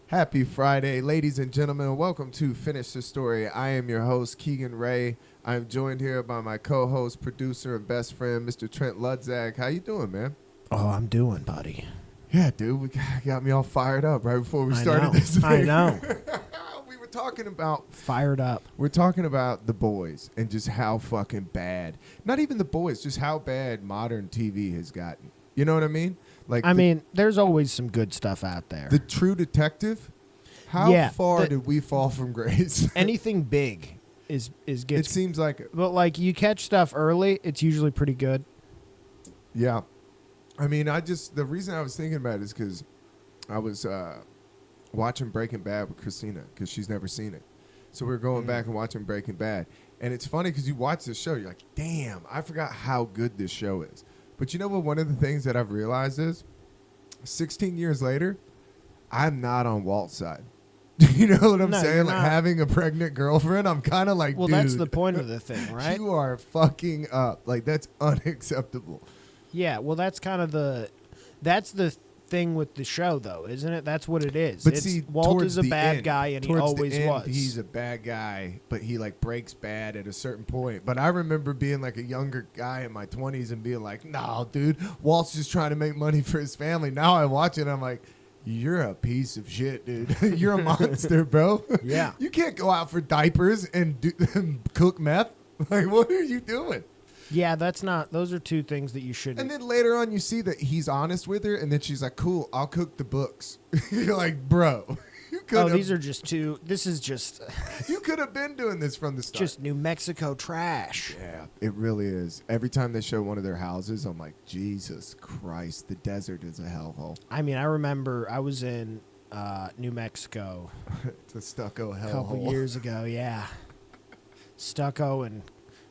Happy Friday, ladies and gentlemen. Welcome to Finish the Story. I am your host, Keegan Ray. I'm joined here by my co-host, producer, and best friend, Mr. Trent Ludzak. How you doing, man? Oh, I'm doing, buddy. Yeah, dude, we got me all fired up right before we started this thing. I know. We were talking about... Fired up. We're talking about The Boys and just how fucking bad. Not even The Boys, just how bad modern TV has gotten. You know what I mean? I mean, there's always some good stuff out there. The True Detective? How far did we fall from grace? Anything big is gets... It seems like it. But, like, you catch stuff early, it's usually pretty good. Yeah. I mean, the reason I was thinking about it is because I was watching Breaking Bad with Christina because she's never seen it. So we were going back and watching Breaking Bad. And it's funny because you watch this show, you're like, damn, I forgot how good this show is. But you know what? One of the things that I've realized is 16 years later, I'm not on Walt's side. You know what I'm saying? Like having a pregnant girlfriend, I'm kind of like, well, dude, that's the point of the thing, right? You are fucking up. Like, that's unacceptable. Yeah, well, that's kind of that's the thing with the show, though, isn't it? That's what it is. But see, Walt is a bad guy, and he always was. He's a bad guy, but he like breaks bad at a certain point. But I remember being like a younger guy in my 20s and being like, "No, dude, Walt's just trying to make money for his family." Now I watch it, and I'm like, "You're a piece of shit, dude. You're a monster, bro. Yeah, you can't go out for diapers and cook meth. Like, what are you doing?" Yeah, those are two things that you shouldn't. And then later on, you see that he's honest with her, and then she's like, "Cool, I'll cook the books." You're like, bro, you could. These are just two. This is just. You could have been doing this from the start. Just New Mexico trash. Yeah, it really is. Every time they show one of their houses, I'm like, Jesus Christ, the desert is a hellhole. I mean, I remember I was in New Mexico. It's a stucco hellhole. A couple years ago, yeah. Stucco and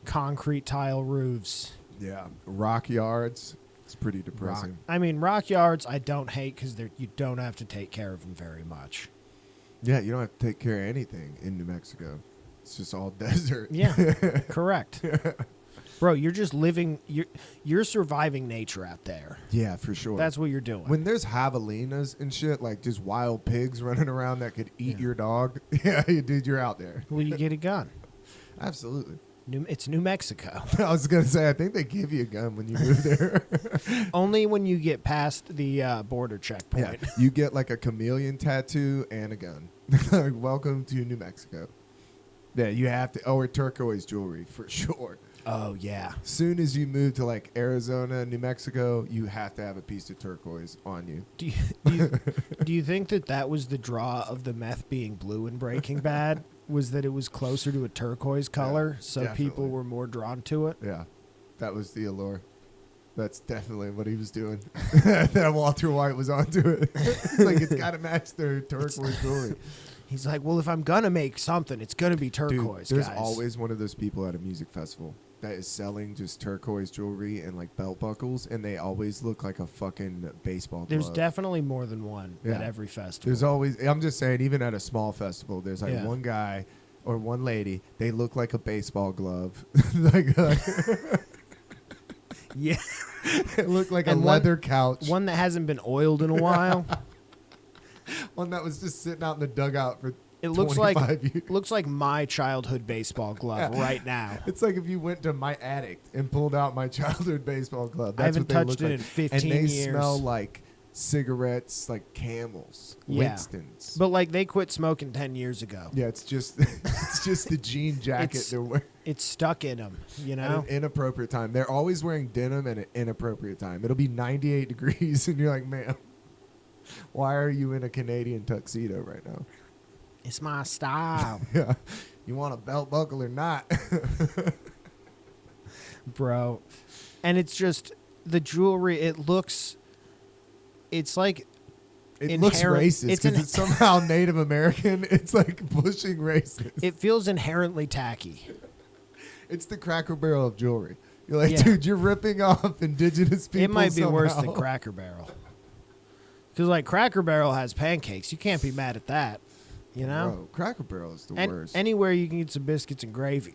concrete tile roofs. Yeah, rock yards. It's pretty depressing. Rock yards I don't hate because you don't have to take care of them very much. Yeah, you don't have to take care of anything in New Mexico. It's just all desert. Yeah, correct. Bro, you're just living. You're surviving nature out there. Yeah, for sure. That's what you're doing. When there's javelinas and shit, like just wild pigs running around that could eat your dog. Yeah, dude, you're out there. Well, you get a gun. Absolutely. It's New Mexico. I was going to say, I think they give you a gun when you move there. Only when you get past the border checkpoint. Yeah, you get like a chameleon tattoo and a gun. Like, welcome to New Mexico. Yeah, you have to. Or turquoise jewelry for sure. Oh, yeah. Soon as you move to like Arizona, New Mexico, you have to have a piece of turquoise on you. Do you think that was the draw of the meth being blue in Breaking Bad? Was that it was closer to a turquoise color, so definitely. People were more drawn to it? Yeah, that was the allure. That's definitely what he was doing. That Walter White was onto it. It's like, it's got to match their turquoise jewelry. He's like, well, if I'm going to make something, it's going to be turquoise, Dude, there's guys. always one of those people at a music festival that is selling just turquoise jewelry and like belt buckles, and they always look like a fucking baseball glove. There's definitely more than one at every festival. There's always, I'm just saying, even at a small festival, there's like one guy or one lady, they look like a baseball glove. Yeah. It looked like a leather couch. One that hasn't been oiled in a while. One that was just sitting out in the dugout for It 25 years. looks like my childhood baseball glove right now. It's like if you went to my attic and pulled out my childhood baseball glove. That's I haven't what they touched look it like. in 15 and they years. smell like cigarettes, like Camels, Winston's. But like they quit smoking 10 years ago. Yeah, it's just the jean jacket they're wearing. It's stuck in them, you know? At an inappropriate time. They're always wearing denim at an inappropriate time. It'll be 98 degrees and you're like, man, why are you in a Canadian tuxedo right now? It's my style. Yeah. You want a belt buckle or not? Bro. And it's just the jewelry, it's like it looks racist because it's somehow Native American. It's like pushing racist. It feels inherently tacky. It's the Cracker Barrel of jewelry. You're like, dude, you're ripping off indigenous people. It might be somehow. worse than Cracker Barrel. Because like Cracker Barrel has pancakes. You can't be mad at that. You know? Bro, Cracker Barrel is the worst. Anywhere you can get some biscuits and gravy.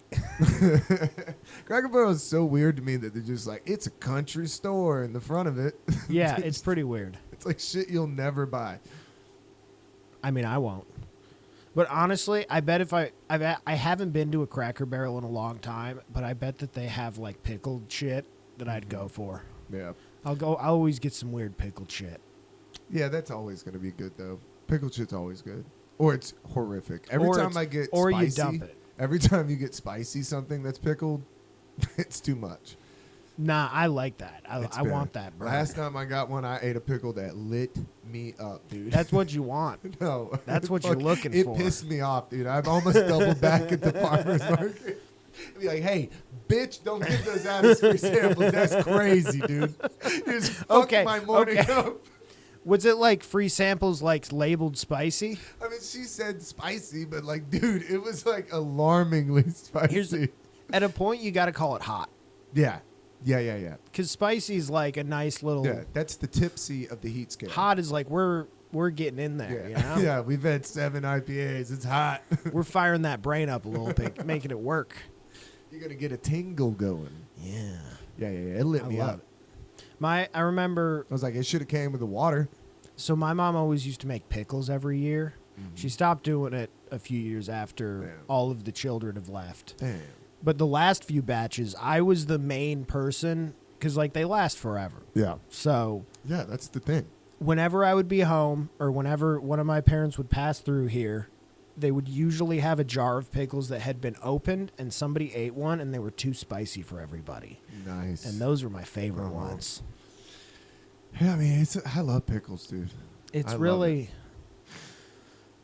Cracker Barrel is so weird to me that they're just like, it's a country store in the front of it. Yeah, it's pretty weird. It's like shit you'll never buy. I mean, I won't. But honestly, I bet if I haven't been to a Cracker Barrel in a long time, but I bet that they have like pickled shit that I'd go for. Yeah. I'll always get some weird pickled shit. Yeah, that's always going to be good, though. Pickled shit's always good. Or it's horrific. Every Or time it's- I get or spicy, you dump it. every time you get spicy something that's pickled, it's too much. Nah, I like that. I It's want bad. that, bro. Last time I got one, I ate a pickle that lit me up, dude. That's what you want. No. That's what you're looking it for. It pissed me off, dude. I've almost doubled back at the farmer's market. Be like, hey, bitch, don't give those out as free samples. That's crazy, dude. You're just fucking my morning up. Was it like free samples, like labeled spicy? I mean, she said spicy, but like, dude, it was like alarmingly spicy. At a point, you got to call it hot. Yeah. Yeah. Because spicy is like a nice little. Yeah, that's the tipsy of the heat scale. Hot is like we're getting in there. Yeah. You know? Yeah, we've had 7 IPAs. It's hot. We're firing that brain up a little bit, making it work. You're gonna get a tingle going. Yeah. Yeah. It lit me love up. it. I remember. I was like, it should have came with the water. So my mom always used to make pickles every year. Mm-hmm. She stopped doing it a few years after Damn. all of the children have left. Damn. But the last few batches, I was the main person because like they last forever. Yeah. So Yeah, that's the thing. whenever I would be home or whenever one of my parents would pass through here, they would usually have a jar of pickles that had been opened and somebody ate one and they were too spicy for everybody. Nice. And those were my favorite Uh-huh. ones. Yeah, I mean, I love pickles, dude. It's I love really. it.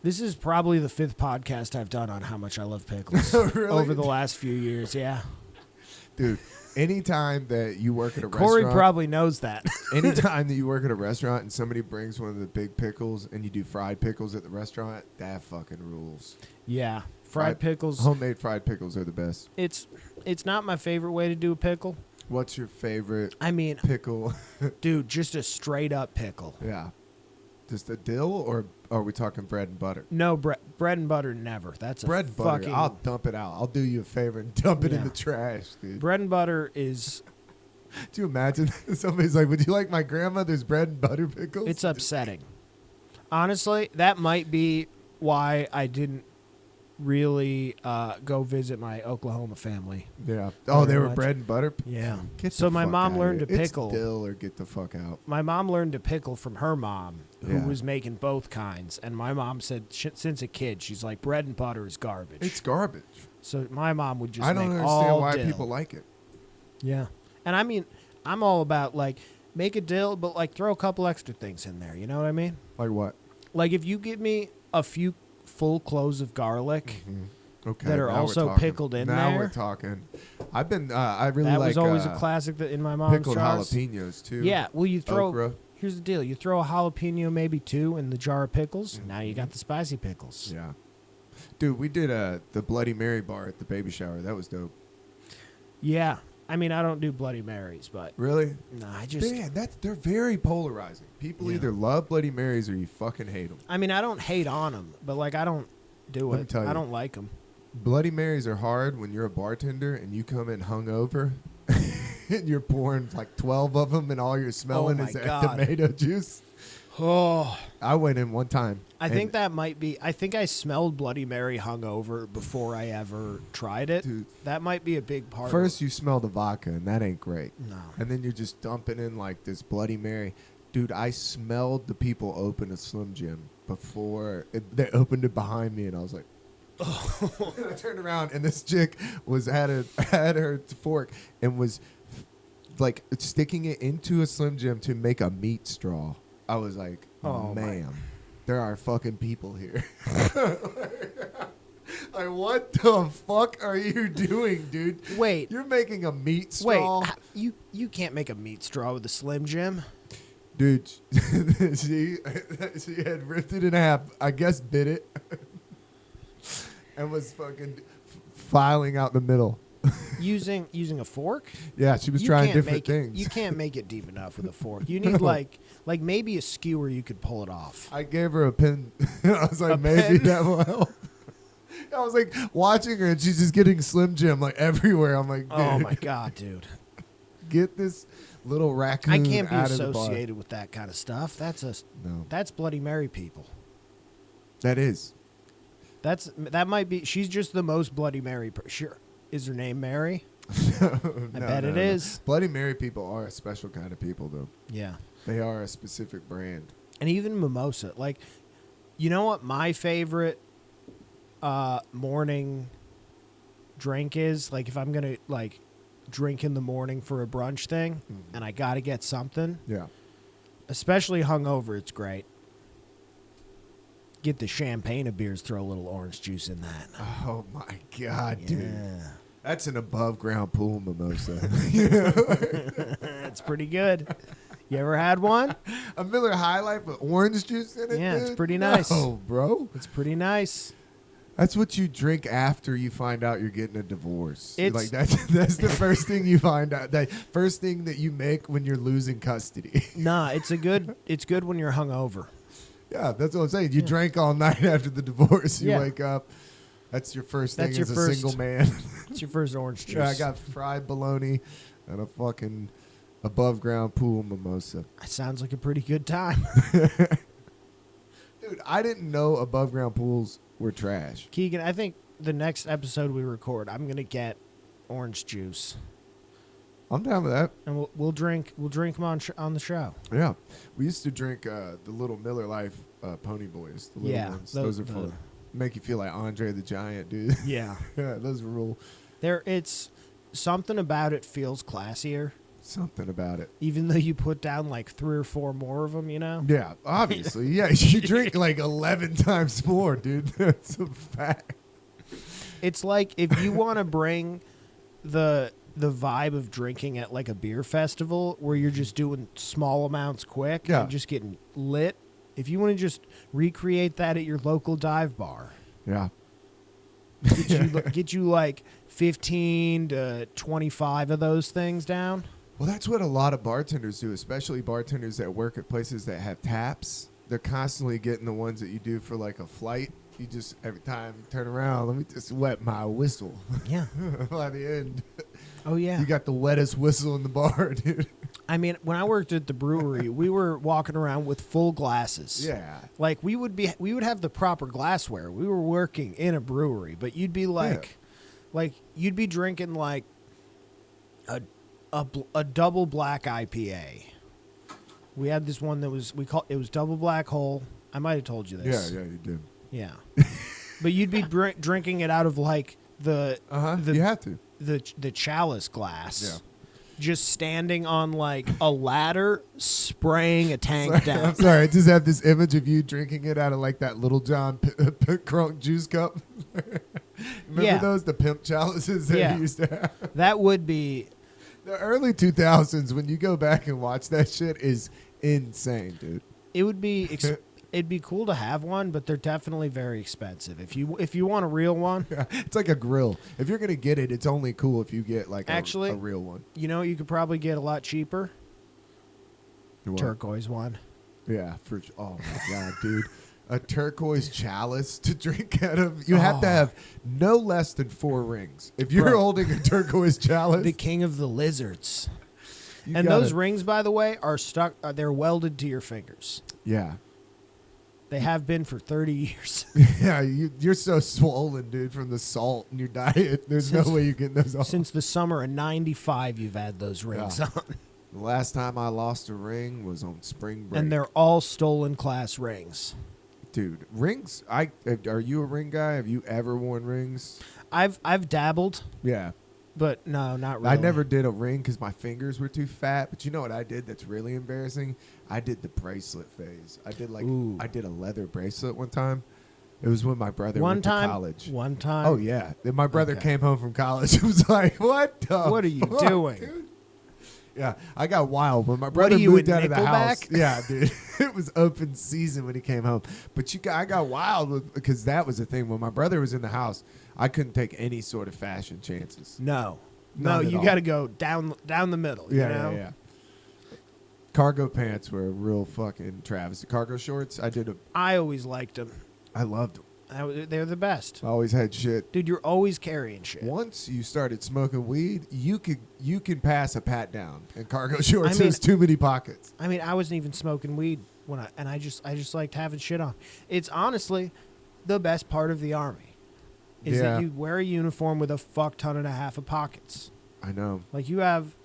This is probably the 5th podcast I've done on how much I love pickles Really? over the last few years. Yeah. Dude, anytime that you work at a Corey restaurant. probably knows that. Anytime that you work at a restaurant and somebody brings one of the big pickles and you do fried pickles at the restaurant, that fucking rules. Yeah. Fried pickles. Homemade fried pickles are the best. It's not my favorite way to do a pickle. What's your favorite I mean, pickle? dude, just a straight up pickle. Yeah. Just a dill, or are we talking bread and butter? No, bread and butter never. That's a Bread and butter, fucking. I'll dump it out. I'll do you a favor and dump it in Yeah. the trash, dude. Bread and butter is. Do you imagine somebody's like, would you like my grandmother's bread and butter pickles? It's upsetting. Honestly, that might be why I didn't really go visit my Oklahoma family. Yeah. Oh, they Very were much. bread and butter? Yeah. Get So the my fuck mom outta learned here. to pickle. It's dill or get the fuck out. My mom learned to pickle from her mom, who Yeah. was making both kinds. And my mom said, since a kid, she's like, bread and butter is garbage. It's garbage. So my mom would just I don't make understand all why dill. people like it. Yeah. And I mean, I'm all about like make a dill, but like throw a couple extra things in there. You know what I mean? Like what? Like if you give me a few full cloves of garlic Okay. that are now we're also talking. pickled in now there. we're talking. I've been. I really that like. was always a classic that in my mom's pickled jars. jalapenos too. Yeah. Well, you throw. Okra. Here's the deal: you throw a jalapeno, maybe 2, in the jar of pickles. Now you got the spicy pickles. Yeah. Dude, we did the Bloody Mary bar at the baby shower. That was dope. Yeah. I mean, I don't do Bloody Marys, but Really? no, I just. Man, they're very polarizing. People Yeah. either love Bloody Marys or you fucking hate them. I mean, I don't hate on them, but like I don't do Let me it. tell you. I don't like them. Bloody Marys are hard when you're a bartender and you come in hungover and you're pouring like 12 of them and all you're smelling Oh my is that God. tomato juice. Oh. I went in one time. I and- think that might be. I think I smelled Bloody Mary hungover before I ever tried it. Dude. That might be a big part. First you smell the vodka and that ain't great. No. And then you're just dumping in like this Bloody Mary. Dude, I smelled the people open a Slim Jim before they opened it behind me and I was like, and I turned around and this chick had her fork and was like sticking it into a Slim Jim to make a meat straw. I was like, Oh, my. ma'am, there are fucking people here. Like, what the fuck are you doing, dude? Wait. You're making a meat Wait. straw? You can't make a meat straw with a Slim Jim. Dude, she had ripped it in half, I guess bit it, and was fucking filing out the middle. Using a fork. Yeah, she was You trying can't different make it- things. You can't make it deep enough with a fork. You need like maybe a skewer. You could pull it off. I gave her a pin. I was like, A maybe pen? that will help. I was like watching her, and she's just getting Slim Jim like everywhere. I'm like, dude, Oh my God, dude! get this little raccoon I can't be out of the bar. associated with that kind of stuff. No. That's Bloody Mary people. That is. That might be. She's just the most Bloody Mary. Sure, is her name Mary? I bet it is. Bloody Mary people are a special kind of people, though. Yeah, They are a specific brand. and even mimosa. Like, you know what my favorite morning drink is? Like, if I'm gonna like drink in the morning for a brunch thing, and I gotta get something, Yeah. especially hungover, it's great. Get the champagne of beers, throw a little orange juice in that. Oh my God, dude. Yeah. That's an above ground pool mimosa. That's pretty good. You ever had one? A Miller High Life with orange juice in it? Yeah, dude? it's pretty nice. Oh, bro. It's pretty nice. That's what you drink after you find out you're getting a divorce. It's- Like that's the first thing you find out. The first thing that you make when you're losing custody. Nah, it's good when you're hungover. Yeah, that's what I'm saying. You drank all night after the divorce. You Yeah. wake up. That's your first thing That's your as a first- single man. It's your first orange juice. Yeah, I got fried bologna and a fucking above ground pool mimosa. That sounds like a pretty good time. Dude, I didn't know above ground pools were trash. Keegan, I think the next episode we record, I'm gonna get orange juice, I'm down with that. and we'll drink them on the show. Yeah. We used to drink the little Miller Life Pony Boys. The little Yeah, ones. those- Those are fun. Make you feel like Andre the Giant, dude. Yeah, Yeah, those rule. it's something about it feels classier, Something about it. even though you put down like 3 or 4 more of them. You know. Yeah, obviously. Yeah, you drink like 11 times more, dude. That's a fact. It's like if you want to bring the vibe of drinking at like a beer festival where you're just doing small amounts quick Yeah. and just getting lit. If you want to just recreate that at your local dive bar, Yeah. get you like 15 to 25 of those things down. Well, that's what a lot of bartenders do, especially bartenders that work at places that have taps. They're constantly getting the ones that you do for like a flight. You just, every time you turn around, let me just wet my whistle. Yeah. By the end, Oh yeah. you got the wettest whistle in the bar, dude. I mean, when I worked at the brewery, we were walking around with full glasses. Yeah. Like we would have the proper glassware. We were working in a brewery, but you'd be like you'd be drinking like a double black IPA. We had this one that was it was double black hole. I might have told you this. Yeah, you did. Yeah. But you'd be drinking it out of like the You have to. the chalice glass. Yeah. Just standing on like a ladder, spraying a tank down. I'm sorry, I just have this image of you drinking it out of like that Little John Crunk juice cup. Remember Yeah. those? The pimp chalices that Yeah. you used to have? That would be. The early 2000s, when you go back and watch that shit, is insane, dude. It would be. It'd be cool to have one, but they're definitely very expensive. If you want a real one, It's like a grill. If you're going to get it, it's only cool if you get like Actually- a real one. you know you could probably get a lot cheaper. What? Turquoise one. Yeah, oh my God, dude. A turquoise chalice to drink out of. You have to have no less than 4 rings. If you're Bro. holding a turquoise chalice, The king of the lizards. you And gotta- those rings, by the way, are stuck. They're welded to your fingers. Yeah. They have been for 30 years. Yeah, you're so swollen, dude, from the salt in your diet. There's Since- no way you're getting those off. Since the summer of '95, you've had those rings Yeah. on, The last time I lost a ring was on spring break. and they're all stolen class rings. Dude, rings. Are you a ring guy? Have you ever worn rings? I've dabbled, Yeah. but no, not really. I never did a ring because my fingers were too fat. But you know what I did that's really embarrassing? I did the bracelet phase. I did Ooh. I did a leather bracelet one time. It was when my brother One went time. to college. One time. Oh yeah. Then my brother Okay. came home from college. It was like, what What are you doing? dude? Yeah, I got wild when my brother are you, moved in out of the house. Nickelback? Yeah, dude, it was open season when he came home. But I got wild because that was the thing. When my brother was in the house, I couldn't take any sort of fashion chances. No, None at you all. got to go down the middle. Yeah, you know? yeah. Cargo pants were a real fucking travesty. Cargo shorts, I always liked them. I loved them. They're the best, I always had shit. dude. You're always carrying shit. Once you started smoking weed, you can pass a pat down in cargo shorts. I mean- There's too many pockets. I mean, I wasn't even smoking weed I just liked having shit on. It's honestly the best part of the Army. Is Yeah. that you wear a uniform with a fuck ton and a half of pockets. I know. Like you have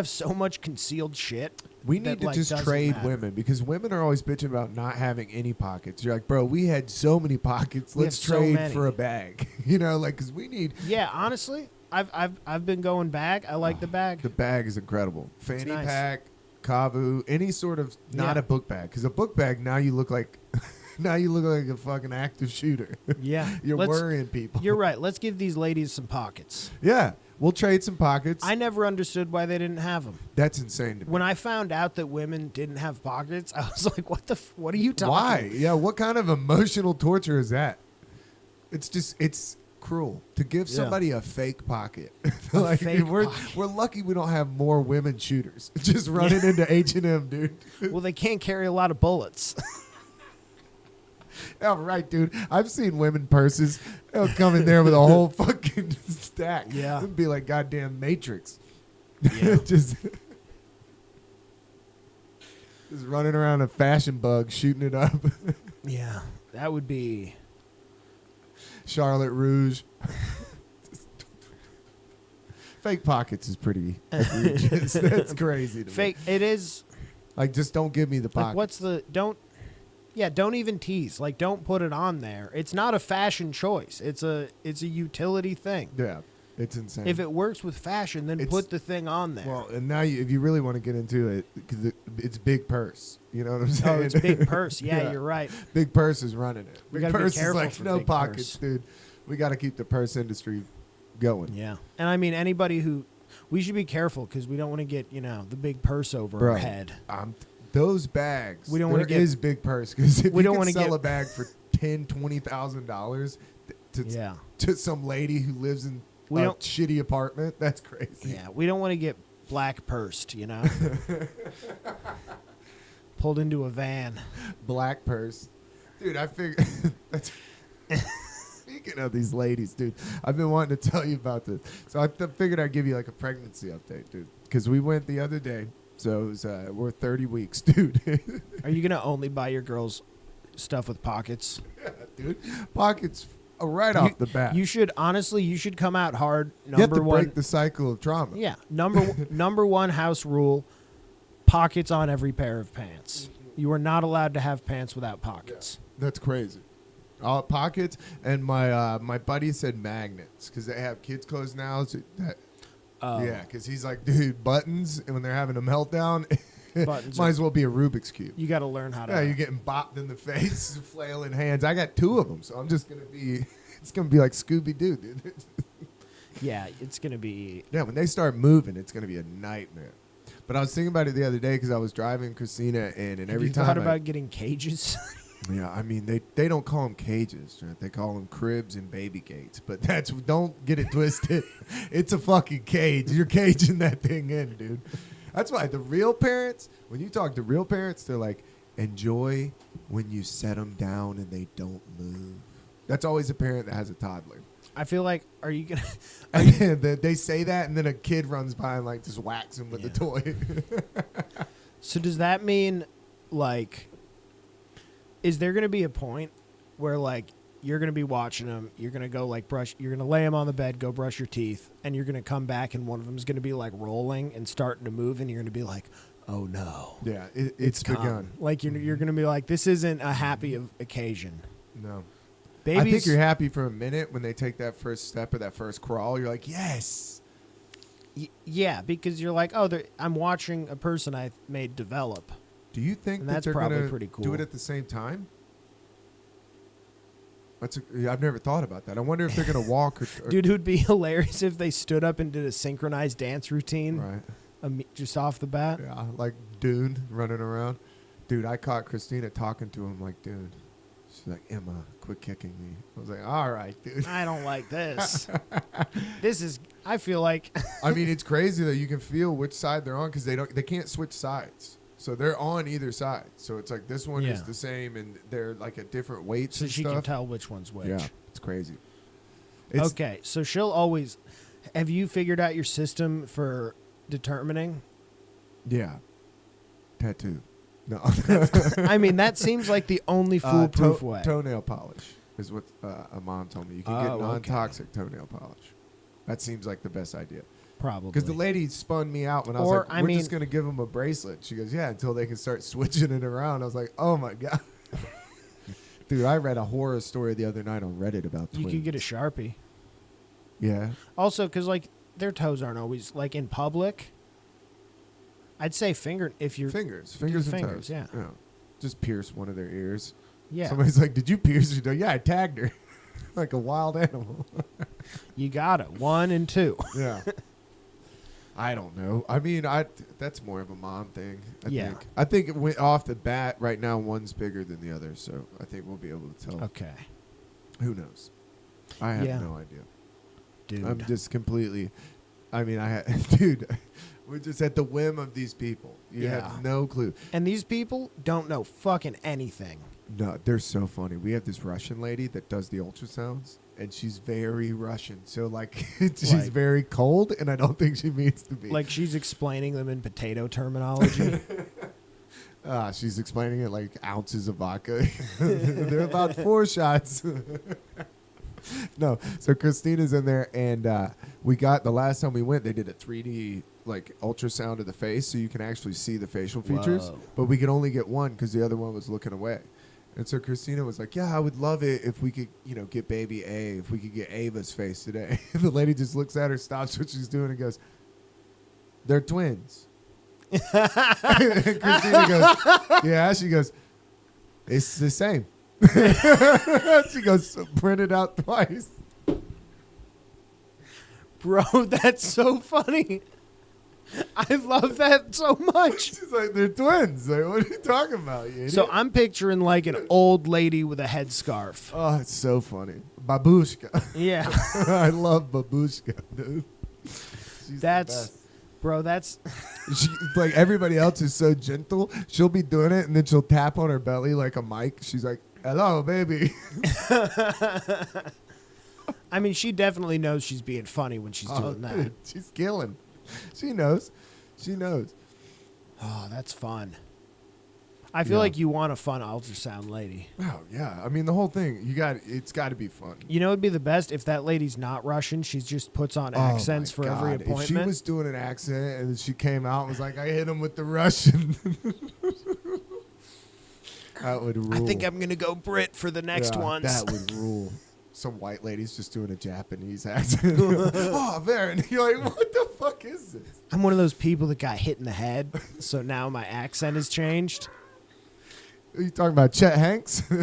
so much concealed shit. We that, need to like, just doesn't trade matter. women because women are always bitching about not having any pockets. You're like, bro, we had so many pockets. We Let's have so trade many. for a bag. You know, like because we need. Yeah, honestly, I've been going bag. I like the bag. The bag is incredible. Fanny nice. pack, kavu, any sort of not Yeah. a book bag. Because a book bag now you look like a fucking active shooter. Yeah, You're Let's- worrying people. You're right. Let's give these ladies some pockets. Yeah, we'll trade some pockets. I never understood why they didn't have them. That's insane to me. When I found out that women didn't have pockets, I was like, what are you talking Why? Yeah, what kind of emotional torture is that? It's cruel to give Yeah. somebody a fake pocket. A Like fake we're pocket. we're lucky we don't have more women shooters just running into H&M, dude. Well, they can't carry a lot of bullets. Oh, right, dude. I've seen women purses. They'll come in there with a whole fucking stack. Yeah. It'd be like goddamn Matrix. Yeah. just running around a fashion bug, shooting it up. Yeah, that would be. Charlotte Rouge. Fake pockets is pretty egregious. That's crazy to Fake. me. It is. Like, just don't give me the pockets. Like, what's the don't? Yeah, don't even tease. Like, don't put it on there. It's not a fashion choice. It's a utility thing. Yeah, it's insane. If it works with fashion, then It's- put the thing on there. Well, and now if you really want to get into it, because it's big purse. You know what I'm saying? Oh, it's big purse. Yeah, you're right. Big purse is running it. We Big gotta be purse is careful like for no big pockets, purse. dude. We got to keep the purse industry going. Yeah, and I mean anybody who, we should be careful because we don't want to get the big purse over Bro, our head. Those bags. We don't wanna there get- is big purse because if we you don't can wanna sell get- a bag for $10,000-$20,000 Yeah, to some lady who lives in We a don't- shitty apartment, that's crazy. yeah. We don't want to get black pursed. Pulled into a van. Black purse, dude. I figured. That's speaking of these ladies, dude. I've been wanting to tell you about this, so I figured I'd give you like a pregnancy update, dude. Because we went the other day, so it was, we're 30 weeks, dude. Are you gonna only buy your girls stuff with pockets? Dude, pockets right off the bat. You should come out hard. You have to Number one. break the cycle of trauma. Yeah, number one house rule: pockets on every pair of pants. You are not allowed to have pants without pockets. That's crazy. All pockets, and my buddy said magnets because they have kids' clothes now. So yeah, because he's like, dude, buttons, and when they're having a meltdown, Buttons might are- as well be a Rubik's cube. You got to learn how to. Yeah, you're getting bopped in the face, flailing hands. I got 2 of them, so I'm just gonna be. It's gonna be like Scooby Doo, dude. Yeah, it's gonna be. Yeah, when they start moving, it's gonna be a nightmare. But I was thinking about it the other day because I was driving Christina in, and every Have you time thought about getting cages? yeah, I mean they don't call them cages, right? They call them cribs and baby gates. But don't get it twisted. It's a fucking cage. You're caging that thing in, dude. That's why the real parents, when you talk to real parents, they're like, enjoy when you set them down and they don't move. That's always a parent that has a toddler. I feel like, are you gonna? They say that, and then a kid runs by and like just whacks him with the toy. So does that mean, like, is there gonna be a point where like you're gonna be watching them, you're gonna go like you're gonna lay them on the bed, go brush your teeth, and you're gonna come back and one of them's gonna be like rolling and starting to move, and you're gonna be like, oh no, Yeah, it's come. begun. Like you're gonna be like, this isn't a happy occasion. No. Babies, I think you're happy for a minute when they take that first step or that first crawl. You're like, yes. Yeah, because you're like, oh, I'm watching a person I made develop. Do you think And that that's they're probably gonna pretty do cool. it at the same time? I've never thought about that. I wonder if they're gonna walk or Dude, it would be hilarious if they stood up and did a synchronized dance routine right. just off the bat. Yeah, like Dune running around. Dude, I caught Christina talking to him like, dude. She's like, Emma, quit kicking me. I was like, all right, dude. I don't like this. I feel like I mean, it's crazy that you can feel which side they're on because they can't switch sides. So they're on either side. So it's like this one is Yeah. the same and they're like at different weights so and she stuff. can tell which one's which. Yeah, it's crazy. Okay, so she'll always. Have you figured out your system for determining? Yeah. Tattoo. No. I mean, that seems like the only foolproof way. Toenail polish is what a mom told me. You can get non-toxic toenail polish. That seems like the best idea. Probably. Because the lady spun me out when I was like, we're just going to give them a bracelet. She goes, yeah, until they can start switching it around. I was like, oh, my God. Dude, I read a horror story the other night on Reddit about twins. You could get a Sharpie. Yeah. Also, because, like, their toes aren't always, like, in public. I'd say if you're... Fingers and fingers, toes. yeah. Just pierce one of their ears. Yeah. Somebody's like, did you pierce your toe? Yeah, I tagged her. Like a wild animal. You got it. 1 and 2. Yeah. I don't know. I mean, that's more of a mom thing. I think it went off the bat right now. One's bigger than the other, so I think we'll be able to tell. Okay. Who knows? I have no idea. Dude. I'm just completely. I mean, dude. We're just at the whim of these people. You have no clue. And these people don't know fucking anything. No, they're so funny. We have this Russian lady that does the ultrasounds, and she's very Russian. So, like, she's very cold, and I don't think she means to be. Like, she's explaining them in potato terminology. She's explaining it like ounces of vodka. They're about 4 shots. No, so Christina's in there, and we got, the last time we went, they did a 3D like ultrasound of the face, so you can actually see the facial features. Whoa. But we could only get one because the other one was looking away. And so Christina was like, yeah, I would love it if we could, get baby A, if we could get Ava's face today. And the lady just looks at her, stops what she's doing, and goes, they're twins. And Christina goes, yeah. She goes, it's the same. She goes, print it out twice. Bro, that's so funny. I love that so much. She's like, they're twins. Like, what are you talking about, you idiot? So I'm picturing like an old lady with a headscarf. Oh, it's so funny. Babushka. Yeah. I love Babushka, dude. She's the best. Bro, that's... She, like, everybody else is so gentle. She'll be doing it, and then she'll tap on her belly like a mic. She's like, hello, baby. I mean, she definitely knows she's being funny when she's doing that. Dude, she's killing. She knows. She knows. Oh, that's fun. I feel like you want a fun ultrasound lady. Oh, yeah. I mean, the whole thing, it's got to be fun. You know, it'd be the best if that lady's not Russian. She just puts on accents for every appointment. If she was doing an accent and she came out and was like, I hit him with the Russian. That would rule. I think I'm going to go Brit for the next ones. That would rule. Some white lady's just doing a Japanese accent. Oh, there. And you're like, what the fuck is this? I'm one of those people that got hit in the head, so now my accent has changed. Are you talking about Chet Hanks? Bro,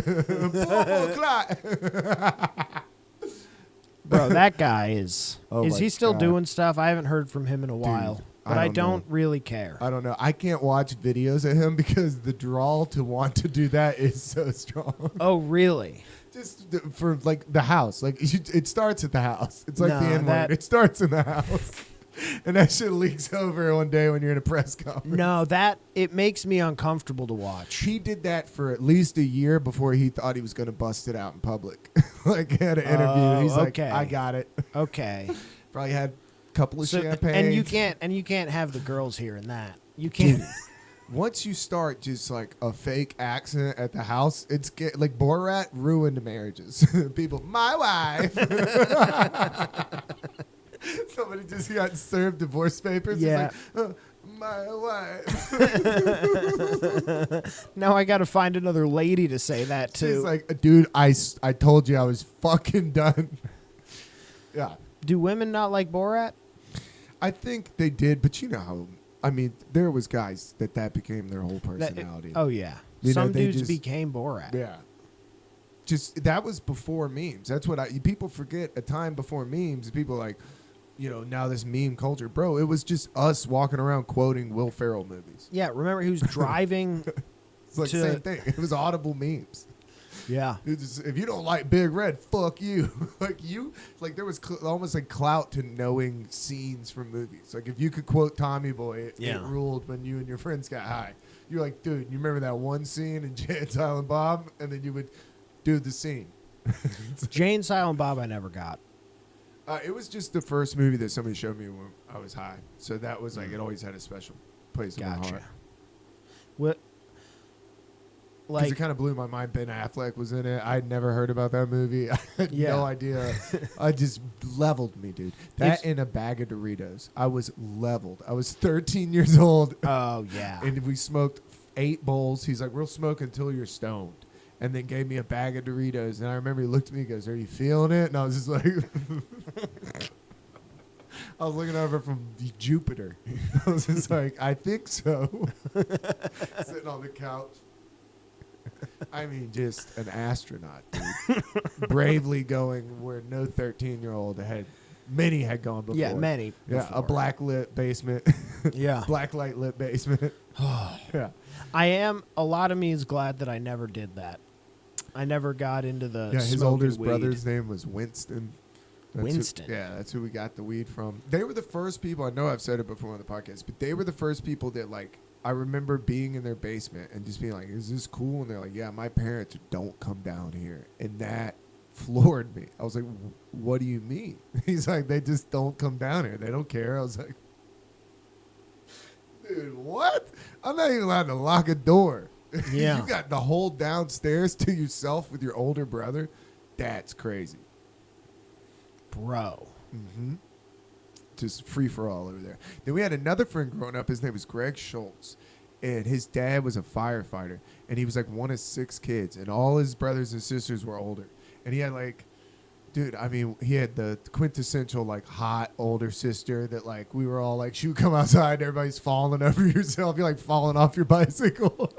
that guy is he still God. doing stuff? I haven't heard from him in a while, but I don't really care. I don't know. I can't watch videos of him because the draw to want to do that is so strong. Oh, really? Just for, like, the house. Like, it starts at the house. It's like the N-word. It starts in the house. And that shit leaks over one day when you're in a press conference. No, it makes me uncomfortable to watch. He did that for at least a year before he thought he was going to bust it out in public. Like, at an interview. He's like, I got it. Okay. Probably had a couple of champagne. And you can't have the girls hearing that. You can't. Once you start just like a fake accent at the house, it's like Borat ruined marriages. People, my wife. Somebody just got served divorce papers. Yeah. It's like, my wife. Now I got to find another lady to say that to. She's like, dude, I told you I was fucking done. Yeah. Do women not like Borat? I think they did, but you know how. I mean, there was guys that became their whole personality. Oh, yeah. Some dudes became Borat. Yeah. Just, that was before memes. That's what people forget a time before memes. People like, now this meme culture. Bro, it was just us walking around quoting Will Ferrell movies. Yeah, remember he was driving. It's like the same thing. It was audible memes. Yeah. If you don't like Big Red, fuck you. There was almost like clout to knowing scenes from movies. Like, if you could quote Tommy Boy, it ruled when you and your friends got high. You're like, dude, you remember that one scene in Jay and Silent Bob? And then you would do the scene. Jay and Silent Bob I never got. It was just the first movie that somebody showed me when I was high. So that was like, it always had a special place in my heart. Because it Like, kind of blew my mind. Ben Affleck was in it. I'd never heard about that movie. I had Yeah. no idea. I just leveled me, dude. That It's- and a bag of Doritos. I was leveled. I was 13 years old, oh yeah, and we smoked 8 bowls. He's like, "We'll smoke until you're stoned," and then gave me a bag of Doritos. And I remember he looked at me and goes, "Are you feeling it?" And I was just like, I was looking over from Jupiter. I was just like, I think so. Sitting on the couch. I mean, just an astronaut, dude. Bravely going where no 13-year-old many had gone before. yeah, many. Yeah, a before. blacklit basement. Yeah. Black light lit basement. Yeah. A lot of me is glad that I never did that. I never got into the Yeah, his smoking oldest weed. brother's name was Winston. Winston. That's who we got the weed from. They were the first people, I know I've said it before on the podcast, but they were the first people that, like, I remember being in their basement and just being like, is this cool? And they're like, yeah, my parents don't come down here. And that floored me. I was like, what do you mean? He's like, they just don't come down here. They don't care. I was like, dude, what? I'm not even allowed to lock a door. Yeah. You got the whole downstairs to yourself with your older brother? That's crazy. Bro. Mm-hmm. Just free for all over there. Then we had another friend growing up. His name was Greg Schultz. And his dad was a firefighter. And he was like one of 6 kids. And all his brothers and sisters were older. And he had like, dude, I mean, he had the quintessential like hot older sister that like we were all like, she would come outside, everybody's falling over yourself. You're like falling off your bicycle.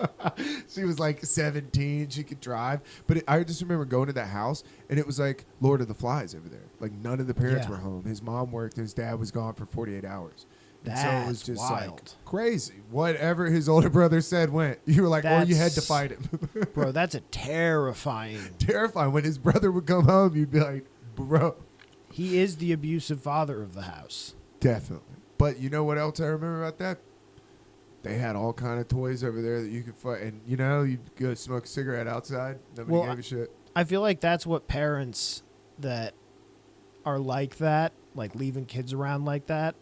She was like 17. She could drive. But I just remember going to that house and it was like Lord of the Flies over there. Like none of the parents Yeah. were home. His mom worked and his dad was gone for 48 hours. And so it was That's just wild. like crazy. Whatever his older brother said went. You were like, or you had to That's- fight him. Bro, that's a terrifying. Terrifying. When his brother would come home, you'd be like, bro. He is the abusive father of the house. Definitely. But you know what else I remember about that? They had all kind of toys over there that you could fight. And, you know, you'd go smoke a cigarette outside. Nobody Well, gave a shit. I feel like that's what parents that are like that, like leaving kids around like that,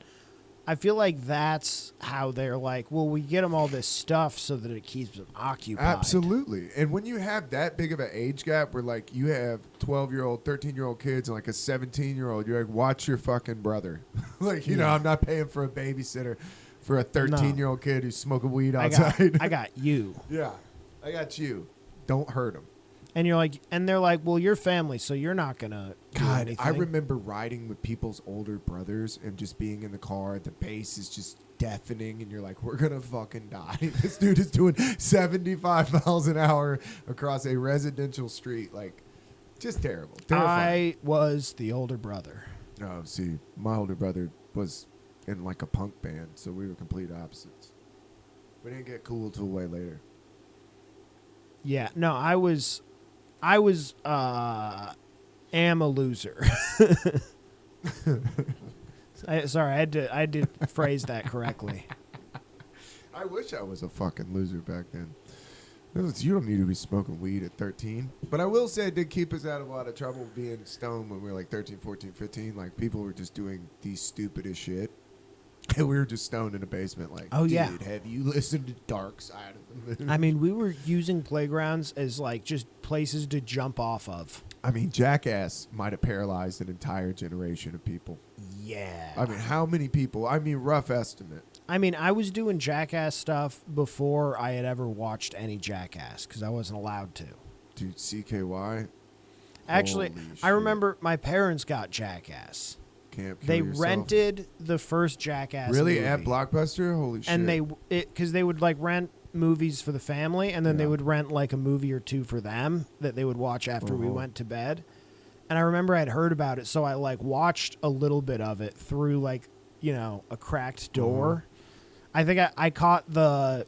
I feel like that's how they're like, well, we get them all this stuff so that it keeps them occupied. Absolutely. And when you have that big of an age gap where, like, you have 12-year-old, 13-year-old kids and, like, a 17-year-old, you're like, watch your fucking brother. Like, you know, I'm not paying for a babysitter for a 13-year-old kid who's smoking weed outside. I got you. Yeah. I got you. Don't hurt him. And you're like, and they're like, well, you're family, so you're not gonna do God, anything. I remember riding with people's older brothers and just being in the car. The bass is just deafening, and you're like, we're going to fucking die. This dude is doing 75 miles an hour across a residential street. Like, just terrible. Terrifying. I was the older brother. Oh, see, my older brother was in, like, a punk band, so we were complete opposites. We didn't get cool till way later. Yeah, no, I am a loser. Sorry, I had to phrase that correctly. I wish I was a fucking loser back then. You don't need to be smoking weed at 13. But I will say it did keep us out of a lot of trouble being stoned when we were like 13, 14, 15. Like, people were just doing the stupidest shit. And we were just stoned in the basement like, Oh, dude, yeah. have you listened to Dark Side of the Moon? I mean, we were using playgrounds as like just places to jump off of. I mean, Jackass might have paralyzed an entire generation of people. Yeah. I mean, how many people? I mean, rough estimate. I mean, I was doing Jackass stuff before I had ever watched any Jackass because I wasn't allowed to. Dude, CKY. Actually, Holy I shit. remember my parents got Jackass. Can't kill They yourself. rented the first Jackass Really movie. at Blockbuster? Holy shit. And because they would like rent movies for the family, and then they Yeah. would rent like a movie or two for them that they would watch after we Uh-huh. went to bed. And I remember I'd heard about it, so I like watched a little bit of it through like, you know, a cracked door. I think I caught the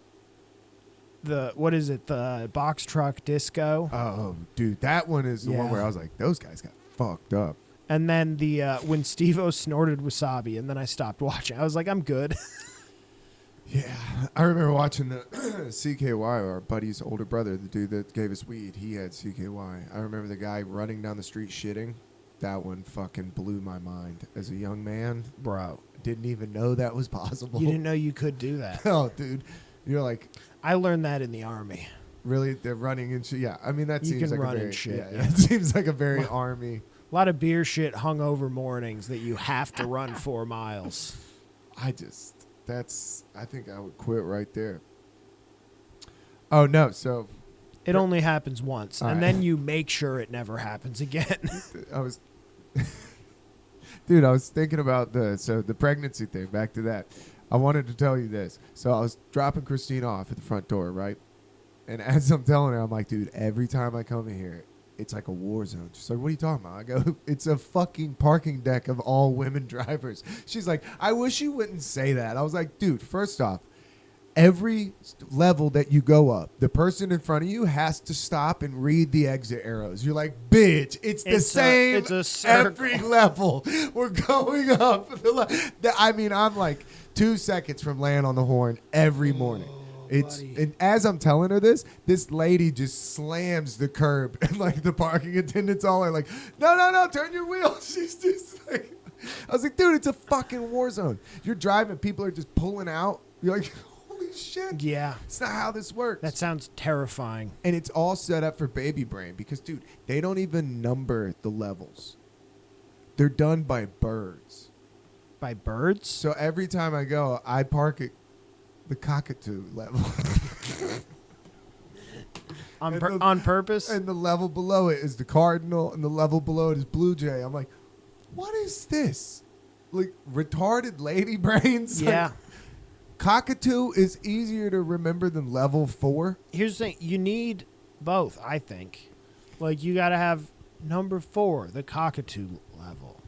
what is it, the box truck disco. Oh, dude, that one is the one Yeah. where I was like, those guys got fucked up. And then the when Steve-O snorted wasabi, and then I stopped watching. I was like, I'm good. Yeah, I remember watching the CKY, our buddy's older brother, the dude that gave us weed. He had CKY. I remember the guy running down the street shitting. That one fucking blew my mind. As a young man, Bro, didn't even know that was possible. you didn't know you could do that. Oh, dude, you're like, I learned that in the Army. Really, they're running and shit. Yeah, I mean that You seems can like run a very and shit, yeah, yeah. it seems like a very army. A lot of beer shit hungover mornings that you have to run 4 miles. I think I would quit right there. Oh no, so It only happens once, All and right. then you make sure it never happens again. I was, dude, I was thinking about the pregnancy thing. Back to that, I wanted to tell you this. So I was dropping Christine off at the front door, right? And as I'm telling her, I'm like, dude, every time I come in here, it's like a war zone. She's like, what are you talking about? I go, it's a fucking parking deck of all women drivers. She's like, I wish you wouldn't say that. I was like, dude, first off, every level that you go up, the person in front of you has to stop and read the exit arrows. You're like, bitch, it's the same it's a circle. every level. We're going up. I mean, I'm like 2 seconds from laying on the horn every morning. Buddy. And as I'm telling her this lady just slams the curb, and like the parking attendants all are like, no, turn your wheel. She's just like, I was like, dude, it's a fucking war zone. You're driving, people are just pulling out. You're like, holy shit. Yeah. It's not how this works. That sounds terrifying. And it's all set up for baby brain because, dude, they don't even number the levels. They're done by birds. By birds? So every time I go, I park at the cockatoo level. On purpose? And the level below it is the cardinal, and the level below it is blue jay. I'm like, what is this? Like retarded lady brains? Yeah. Like, cockatoo is easier to remember than level 4. Here's the thing. You need both, I think. Like, you got to have number 4, the cockatoo level.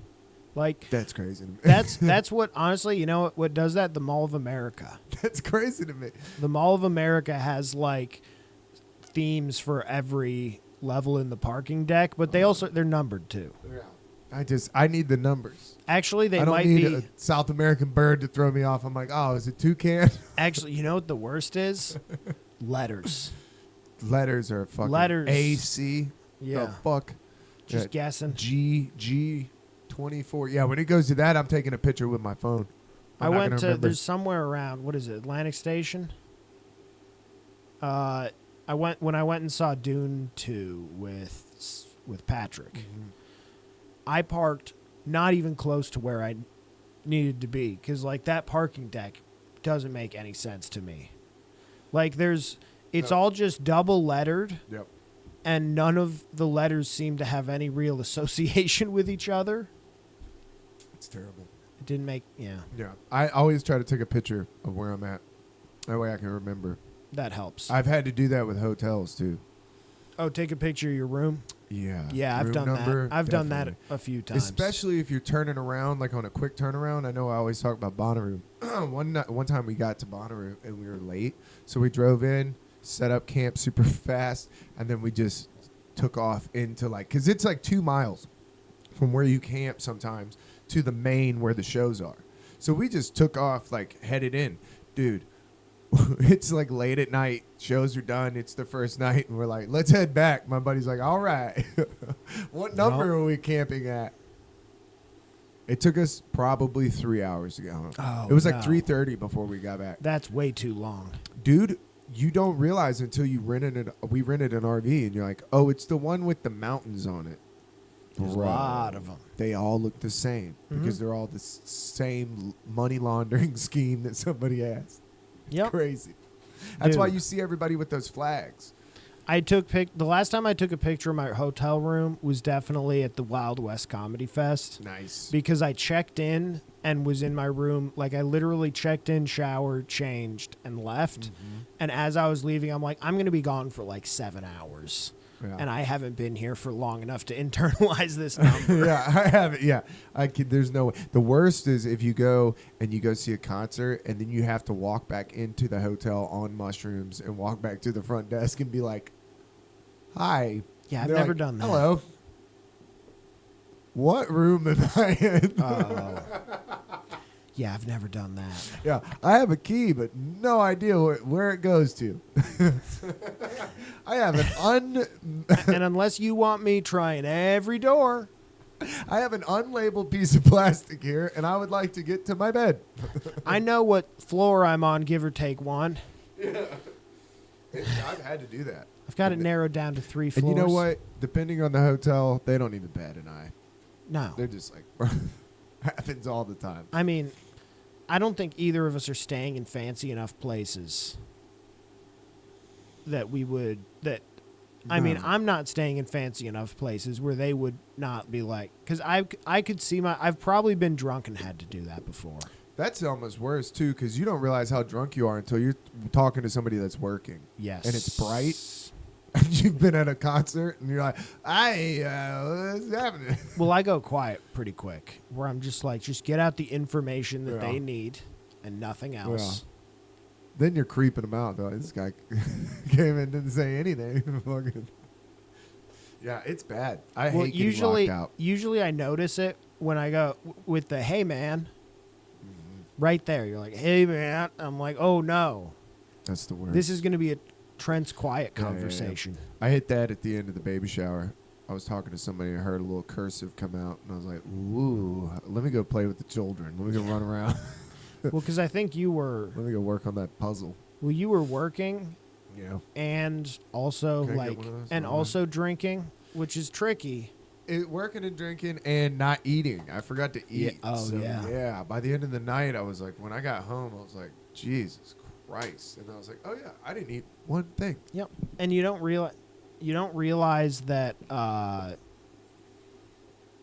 Like, That's crazy to me. that's what, honestly, you know what does that? The Mall of America. That's crazy to me. The Mall of America has, like, themes for every level in the parking deck, but they're numbered, too. Yeah. I need the numbers. Actually, they I don't might need be... a South American bird to throw me off. I'm like, oh, is it toucan? Actually, you know what the worst is? Letters. Letters are fucking Letters. AC. Yeah. The fuck. Just Yeah. guessing. G 24. Yeah, when it goes to that, I'm taking a picture with my phone. I I'm not went gonna to remember. there's somewhere around, what is it, Atlantic Station? I went and saw Dune 2 with Patrick. Mhm. I parked not even close to where I needed to be cuz like that parking deck doesn't make any sense to me. Like it's No. all just double lettered Yep. and none of the letters seem to have any real association with each other. It's terrible. It didn't make yeah, Yeah. I always try to take a picture of where I'm at. That way I can remember. that helps. I've had to do that with hotels too. Oh, take a picture of your room? Yeah. Yeah, I've Room done number, that. I've done that definitely. a few times. Especially if you're turning around, like on a quick turnaround. I know I always talk about Bonnaroo. One time we got to Bonnaroo and we were late. So we drove in, set up camp super fast, and then we just took off into because it's like 2 miles from where you camp sometimes to the main where the shows are. So we just took off, headed in. Dude, it's like late at night. Shows are done. It's the first night. And we're like, let's head back. My buddy's like, all right. What number are we camping at? It took us probably 3 hours to get home. Oh, it was like no. 3:30 before we got back. That's way too long. Dude, you don't realize until you we rented an RV and you're like, oh, it's the one with the mountains on it. There's a Bro, lot of them. They all look the same because they're all the same money laundering scheme that somebody has. Yep. Crazy. That's why Dude. you see everybody with those flags. The last time I took a picture of my hotel room was definitely at the Wild West Comedy Fest Nice. because I checked in and was in my room. Like I literally checked in, showered, changed, and left. And as I was leaving, I'm like, I'm going to be gone for like 7 hours. Yeah. And I haven't been here for long enough to internalize this number. Yeah, I have it. Yeah, there's no way. The worst is if you go see a concert and then you have to walk back into the hotel on mushrooms and walk back to the front desk and be like, "Hi." Yeah, And I've they're never like, done that. Hello. What room am I in? Oh. Yeah, I've never done that. Yeah, I have a key, but no idea where it goes to. I have And unless you want me trying every door, I have an unlabeled piece of plastic here, and I would like to get to my bed. I know what floor I'm on, give or take one. I've had to do that. I've got it narrowed down to 3 floors. And you know what? Depending on the hotel, they don't even bat an eye. No. They're just like, happens all the time. I mean, I don't think either of us are staying in fancy enough places that we would I mean, I'm not staying in fancy enough places where they would not be like, because I could see I've probably been drunk and had to do that before. That's almost worse too, because you don't realize how drunk you are until you're talking to somebody that's working. Yes. And it's bright. And you've been at a concert and you're like, what's happening? Well, I go quiet pretty quick, where I'm just like, just get out the information that they need and nothing else. Yeah. Then you're creeping them out, though. This guy came in, didn't say anything. Yeah, it's bad. I hate getting locked out. Usually I notice it when I go with the, hey, man. Mm-hmm. Right there. You're like, hey, man. I'm like, oh, no. That's the worst. This is going to be a Trent's quiet conversation. Yeah. I hit that at the end of the baby shower. I was talking to somebody and I heard a little cursive come out. And I was like, ooh, let me go play with the children. Let me go run around. Well, because I think you were... Let me go work on that puzzle. Well, you were working... Yeah. And also also drinking, which is tricky. Working and drinking and not eating. I forgot to eat. Yeah. Oh, yeah. Yeah. By the end of the night, I was like, when I got home, I was like, Jesus Christ. And I was like, oh, yeah, I didn't eat one thing. Yep. And you don't realize that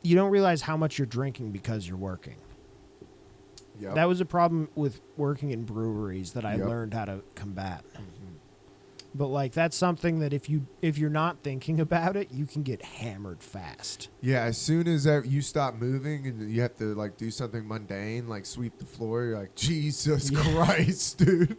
you don't realize how much you're drinking because you're working. Yep. That was a problem with working in breweries that I learned how to combat. Mm-hmm. But like that's something that if you're not thinking about it, you can get hammered fast. Yeah, as soon as you stop moving and you have to like do something mundane, like sweep the floor, you're like, Jesus Christ, dude.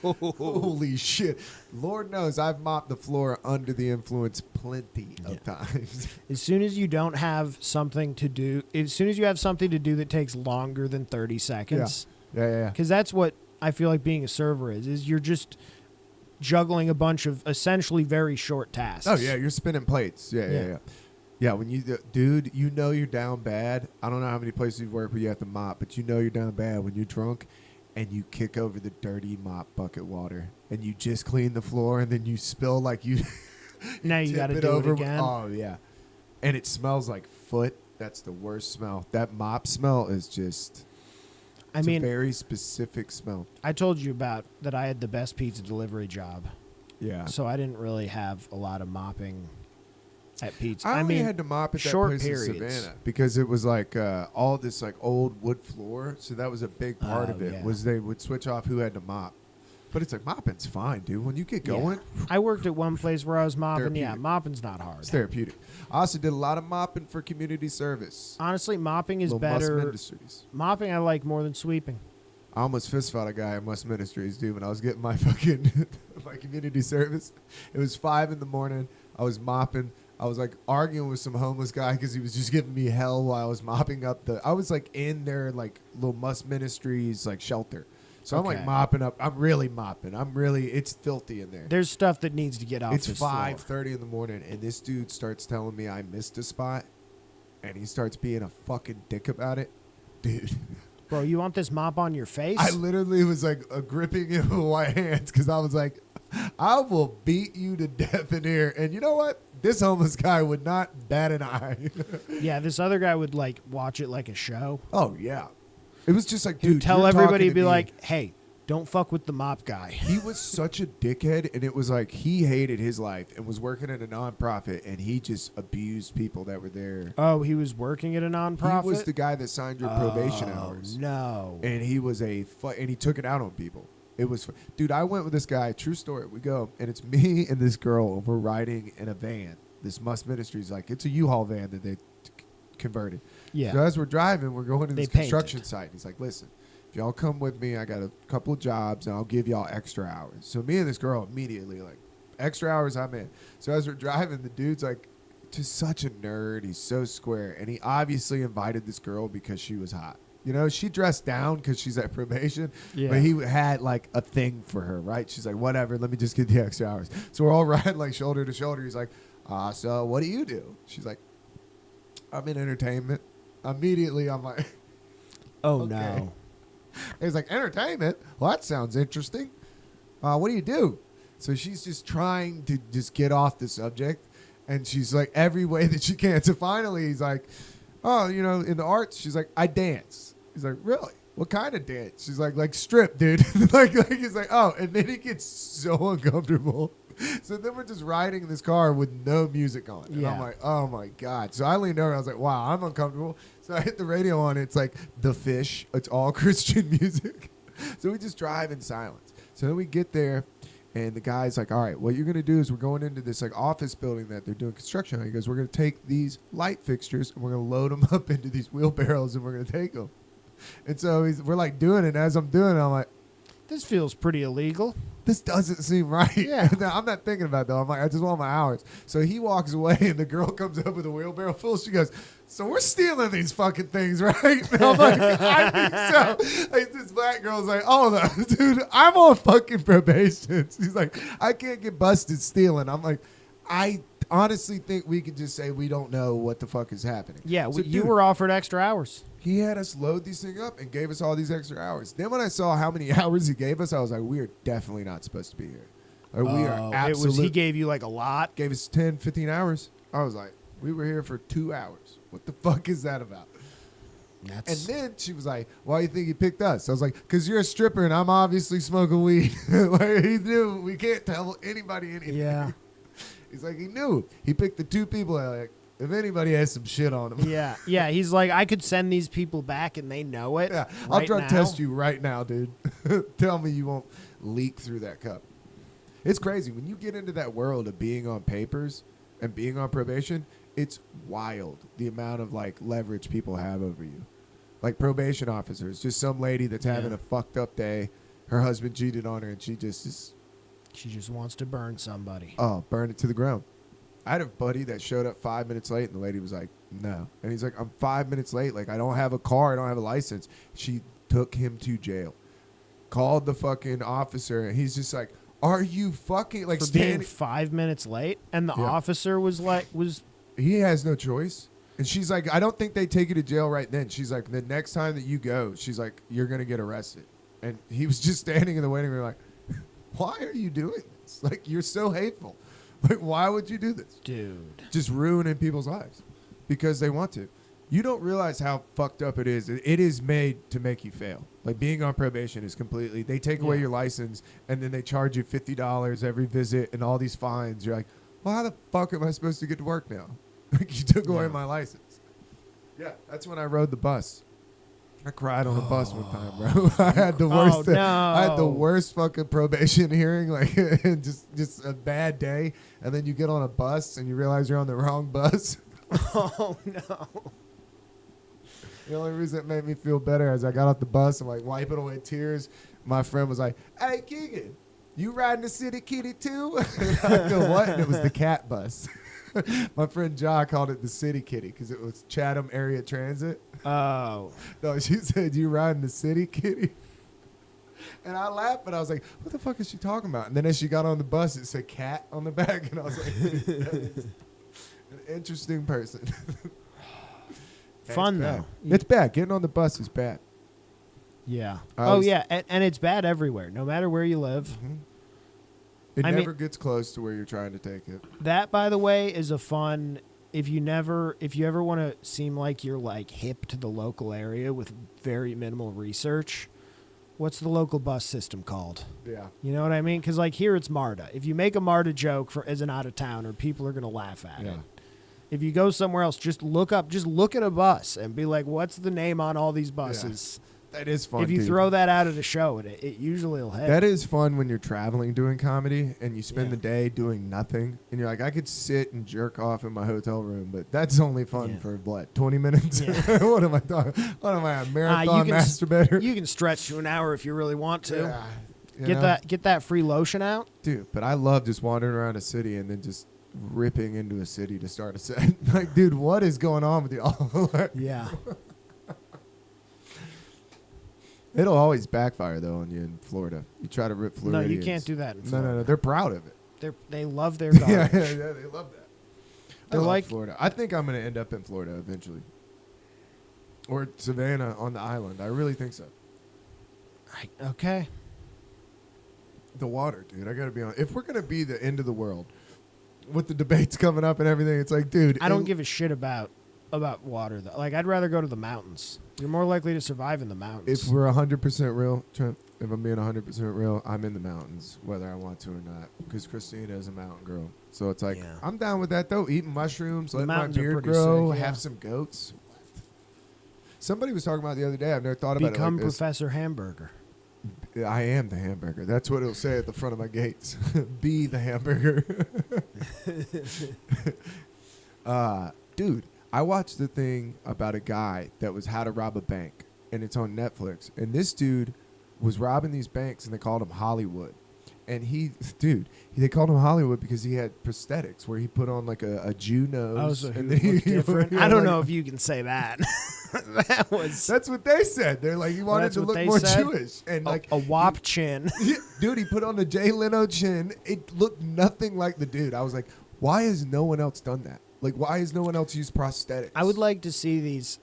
Oh. Holy shit. Lord knows I've mopped the floor under the influence plenty of times. As soon as you don't have something to do, as soon as you have something to do that takes longer than 30 seconds. Yeah. Because that's what I feel like being a server is you're just juggling a bunch of essentially very short tasks. Oh, yeah, you're spinning plates. Yeah. Yeah, when dude, you know you're down bad. I don't know how many places you've worked where you have to mop, but you know you're down bad when you're drunk and you kick over the dirty mop bucket water and you just clean the floor and then you spill like you now you got to do it again. Oh, yeah. And it smells like foot. That's the worst smell. That mop smell is just... It's a very specific smell. I told you about that I had the best pizza delivery job. Yeah. So I didn't really have a lot of mopping at pizza. I only had to mop at that place in Savannah because it was like all this like old wood floor. So that was a big part of it was they would switch off who had to mop. But it's like mopping's fine, dude. When you get going. Yeah. I worked at one place where I was mopping. Yeah, mopping's not hard. It's therapeutic. I also did a lot of mopping for community service. Honestly, mopping is better. Mopping I like more than sweeping. I almost fist fought a guy at Must Ministries, dude, when I was getting my fucking my community service. It was 5 a.m. I was mopping. I was like arguing with some homeless guy because he was just giving me hell while I was mopping up I was like in their like little Must Ministries like shelter. So I'm like mopping up. I'm really mopping. It's filthy in there. There's stuff that needs to get off. It's 5:30 in the morning, and this dude starts telling me I missed a spot, and he starts being a fucking dick about it. Dude. Bro, you want this mop on your face? I literally was like gripping him with my hands because I was like, I will beat you to death in here. And you know what? This homeless guy would not bat an eye. Yeah, this other guy would like watch it like a show. Oh, yeah. It was just like, dude, tell everybody, be like, hey, don't fuck with the mop guy. He was such a dickhead, and it was like he hated his life and was working at a nonprofit, and he just abused people that were there. Oh, he was working at a nonprofit? He was the guy that signed your probation hours. No. And he was and he took it out on people. It was, dude, I went with this guy, true story. We go, and it's me and this girl, and we're riding in a van. This Must Ministries, like, it's a U-Haul van that they converted. Yeah. So as we're driving, we're going to this construction site. He's like, listen, if y'all come with me, I got a couple of jobs, and I'll give y'all extra hours. So me and this girl immediately, like, extra hours, I'm in. So as we're driving, the dude's like, just such a nerd. He's so square. And he obviously invited this girl because she was hot. You know, she dressed down because she's at probation, but he had, like, a thing for her, right? She's like, whatever, let me just get the extra hours. So we're all riding, like, shoulder to shoulder. He's like, so what do you do? She's like, I'm in entertainment. Immediately, I'm like, oh, okay. No. He's like, entertainment? Well, that sounds interesting. What do you do? So she's just trying to just get off the subject, and she's like every way that she can. So finally, he's like, "Oh, you know, in the arts," she's like, "I dance." He's like, "Really? What kind of dance?" She's like strip, dude. like he's like, "Oh," and then he gets so uncomfortable. So then we're just riding in this car with no music on. And I'm like, oh my God. So I leaned over. I was like, wow, I'm uncomfortable. So I hit the radio on. It's like The Fish. It's all Christian music. So we just drive in silence. So then we get there, and the guy's like, all right, what you're going to do is we're going into this like office building that they're doing construction on. He goes, we're going to take these light fixtures, and we're going to load them up into these wheelbarrows, and we're going to take them. And so we're like doing it. And as I'm doing it, I'm like, this feels pretty illegal. This doesn't seem right. Yeah. I'm not thinking about it, though. I'm like, I just want my hours. So he walks away, and the girl comes up with a wheelbarrow full. She goes, so we're stealing these fucking things, right? And I'm like, I think so. Like, this black girl's like, oh, no, dude, I'm on fucking probation. She's like, I can't get busted stealing. I'm like, I honestly think we could just say we don't know what the fuck is happening. Yeah, So, you dude, were offered extra hours. he had us load these things up and gave us all these extra hours. Then when I saw how many hours he gave us, I was like, we are definitely not supposed to be here. Like, we are absolutely. He gave you like a lot. Gave us 10, 15 hours. I was like, we were here for 2 hours. What the fuck is that about? And then she was like, why do you think he picked us? I was like, because you're a stripper and I'm obviously smoking weed. Like, he knew we can't tell anybody anything. Yeah. He's like, he knew. He picked the 2 people that like, if anybody has some shit on them. Yeah. Yeah. He's like, I could send these people back and they know it. Yeah, I'll drug test you right now, dude. Tell me you won't leak through that cup. It's crazy. When you get into that world of being on papers and being on probation, it's wild the amount of like leverage people have over you. Like probation officers, just some lady that's having a fucked up day. Her husband cheated on her and she just wants to burn somebody. Oh, burn it to the ground. I had a buddy that showed up 5 minutes late, and the lady was like, no. And he's like, I'm 5 minutes late. Like, I don't have a car. I don't have a license. She took him to jail. Called the fucking officer, and he's just like, are you fucking, like, For being 5 minutes late? And the officer was like, He has no choice. And she's like, I don't think they take you to jail right then. She's like, the next time that you go, she's like, you're going to get arrested. And he was just standing in the waiting room like, why are you doing this? Like, you're so hateful. Like, why would you do this? dude. Just ruining people's lives because they want to. You don't realize how fucked up it is. It is made to make you fail. Like, being on probation is completely, they take away your license and then they charge you $50 every visit and all these fines. You're like, well, how the fuck am I supposed to get to work now? Like, you took away my license. Yeah, that's when I rode the bus. I cried on the bus one time, bro. I had the worst. No. I had the worst fucking probation hearing, like just a bad day. And then you get on a bus and you realize you're on the wrong bus. Oh no. The only reason it made me feel better is I got off the bus and like wiping away tears. My friend was like, "Hey, Keegan, you riding the city kitty too?" And I go, "What?" And it was the cat bus. My friend John called it the city kitty because it was Chatham Area Transit. Oh. No, she said, you riding the city kitty? And I laughed, but I was like, what the fuck is she talking about? And then as she got on the bus, it said cat on the back. And I was like, that is an interesting person. Fun, though. It's bad. Getting on the bus is bad. Yeah. Yeah. And it's bad everywhere, no matter where you live. Mm-hmm. It never gets close to where you're trying to take it. That, by the way, is a fun. If you ever want to seem like you're like hip to the local area with very minimal research, what's the local bus system called? Yeah. You know what I mean? Because like here it's MARTA. If you make a MARTA joke as an out of towner, people are gonna laugh at it. If you go somewhere else, just look at a bus and be like, what's the name on all these buses? Yeah. That is fun. If you throw that out at a show, it usually will hit. That is fun when you're traveling doing comedy and you spend the day doing nothing. And you're like, I could sit and jerk off in my hotel room, but that's only fun for, what, 20 minutes? Yeah. What am I talking? What am I, a marathon masturbator? You can stretch to an hour if you really want to. Yeah. Get that free lotion out. Dude, but I love just wandering around a city and then just ripping into a city to start a set. Like, dude, what is going on with y'all? Yeah. It'll always backfire, though, on you in Florida. You try to rip Floridians. No, you can't do that in Florida. No. They're proud of it. They love their garbage. yeah, they love that. They're like Florida. I think I'm going to end up in Florida eventually. Or Savannah on the island. I really think so. Okay. The water, dude. I gotta be honest. If we're gonna be the end of the world, with the debates coming up and everything, it's like, dude. I don't give a shit about water though. Like I'd rather go to the mountains. You're more likely to survive in the mountains. If we're 100% real, Trent, if I'm being 100% real, I'm in the mountains, whether I want to or not, because Christina is a mountain girl. So it's like, Yeah. I'm down with that, though. Eating mushrooms, letting my mountains are beard pretty grow, sick, yeah. have some goats. Somebody was talking about the other day. I've never thought about Become it like this. Professor Hamburger. I am the hamburger. That's what it'll say at the front of my gates. Be the hamburger. Dude, I watched the thing about a guy that was how to rob a bank, and it's on Netflix. And this dude was robbing these banks, and they called him Hollywood. And they called him Hollywood because he had prosthetics where he put on like a Jew nose. Oh, so and he then looked different. yeah, I don't like- know if you can say that. That's what they said. They're like, he wanted that's to what look they more said? Jewish. And like a wop chin. Dude, he put on a Jay Leno chin. It looked nothing like the dude. I was like, why has no one else done that? Like, why has no one else used prosthetics? I would like to see these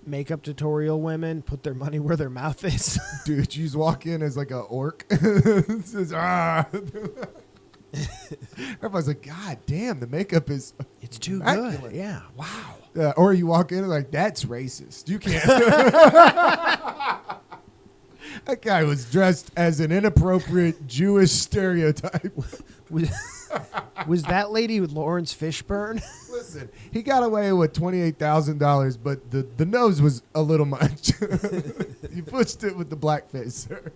makeup tutorial women put their money where their mouth is. Dude, you just walk in as like a orc. It says, ah. Everybody's like, God damn, the makeup is It's too immaculate. good. Yeah. Wow. Or you walk in and like, that's racist. You can't. That guy was dressed as an inappropriate Jewish stereotype. Was that lady with Lawrence Fishburne? Listen, he got away with $28,000, but the nose was a little much. You pushed it with the blackface, sir.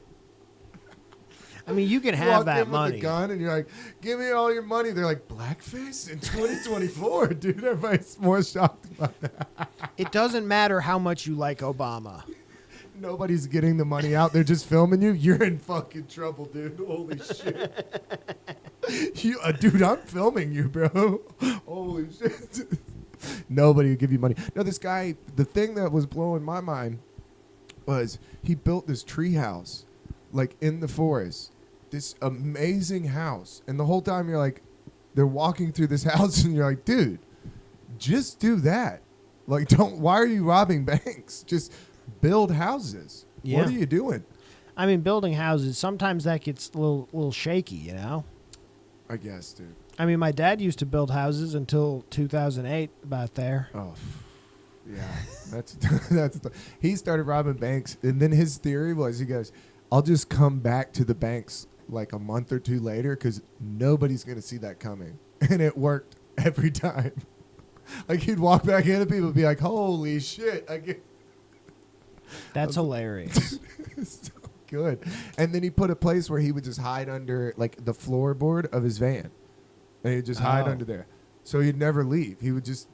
I mean, you can You have walk that in money. with a gun and you're like, give me all your money. They're like, blackface in 2024, dude. Everybody's more shocked about that. It doesn't matter how much you like Obama. Nobody's getting the money out. They're just filming you. You're in fucking trouble, dude. Holy shit. Dude, I'm filming you, bro. Holy shit. Nobody will give you money. No, this guy, the thing that was blowing my mind was he built this tree house, like in the forest, this amazing house. And the whole time you're like, they're walking through this house and you're like, dude, just do that. Like, why are you robbing banks? Just build houses. Yeah. What are you doing? I mean, building houses, sometimes that gets a little shaky, you know? I guess, dude. I mean, my dad used to build houses until 2008, about there. Oh, yeah. That's he started robbing banks, and then his theory was, he goes, I'll just come back to the banks like a month or two later because nobody's going to see that coming. And it worked every time. Like, he'd walk back in and people would be like, holy shit. That's hilarious. So good. And then he put a place where he would just hide under, like, the floorboard of his van. And he'd just hide Oh. under there. So he'd never leave. He would just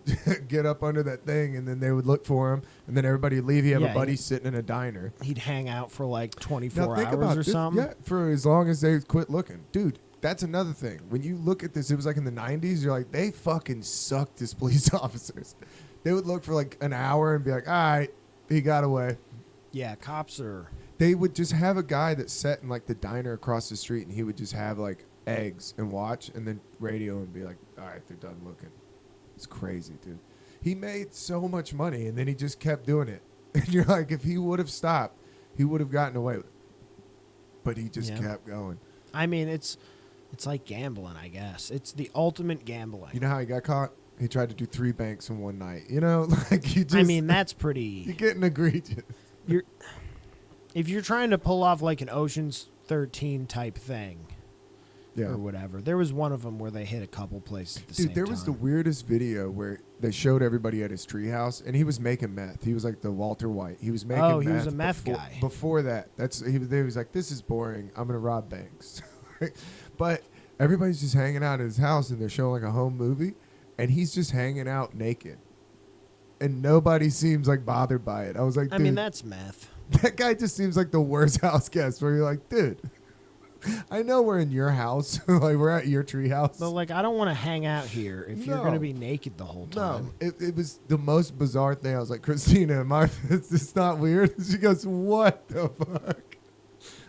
get up under that thing, and then they would look for him. And then everybody would leave. He'd have Yeah, a buddy sitting in a diner. He'd hang out for like 24 Now, think hours about or this. something. Yeah, for as long as they quit looking. Dude, that's another thing. When you look at this, it was like in the 90s. You're like, they fucking sucked as police officers. They would look for like an hour and be like, all right, he got away. Yeah, cops are... They would just have a guy that sat in like the diner across the street, and he would just have like eggs and watch, and then radio and be like, all right, they're done looking. It's crazy, dude. He made so much money, and then he just kept doing it. And you're like, if he would have stopped, he would have gotten away with it. But he just kept going. I mean, it's like gambling, I guess. It's the ultimate gambling. You know how he got caught? He tried to do 3 banks in one night. You know, like you just... I mean, that's You're pretty... getting egregious. If you're trying to pull off like an Ocean's 13 type thing... Yeah. Or whatever. There was one of them where they hit a couple places at the same Dude, time. there was the weirdest video where they showed everybody at his treehouse, and he was making meth. He was like the Walter White. He was making meth. Oh, he was a meth guy. Before that, he was like, this is boring. I'm going to rob banks. But everybody's just hanging out at his house, and they're showing like a home movie, and he's just hanging out naked. And nobody seems like bothered by it. I was like, dude. I mean, that's meth. That guy just seems like the worst house guest where you're like, dude. I know we're in your house, like we're at your tree house. But like, I don't want to hang out here if you're going to No. be naked the whole time. No, it was the most bizarre thing. I was like, Christina, is this not weird? She goes, what the fuck?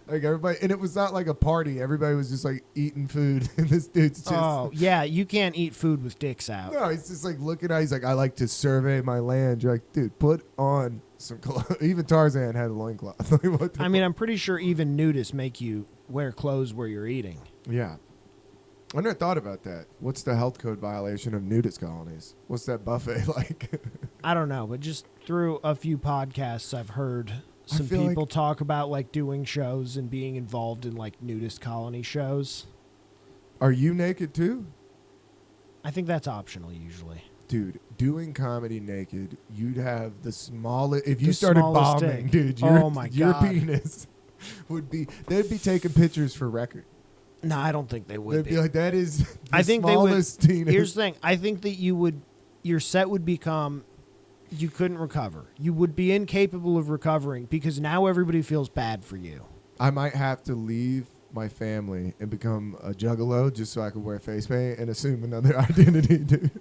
Like everybody, and it was not like a party. Everybody was just like eating food, and this dude's just. Oh yeah, you can't eat food with dicks out. No, he's just like looking at. He's like, I like to survey my land. You're like, dude, put on some clothes. Even Tarzan had a loincloth. Like, what the I mean, I'm pretty sure even nudists make you wear clothes where you're eating. Yeah. I never thought about that. What's the health code violation of nudist colonies? What's that buffet like? I don't know, but just through a few podcasts, I've heard some feel people like- talk about like doing shows and being involved in like nudist colony shows. Are you naked too? I think that's optional usually. Dude, doing comedy naked, you'd have the smallest. If you The started smallest bombing, dick. dude, Oh my your God. penis would be. They'd be taking pictures for record. No, I don't think they would They'd be like, that is. The I think they would. smallest penis. Here's the thing. I think that your set would become, you couldn't recover. You would be incapable of recovering because now everybody feels bad for you. I might have to leave my family and become a juggalo just so I could wear face paint and assume another identity, dude.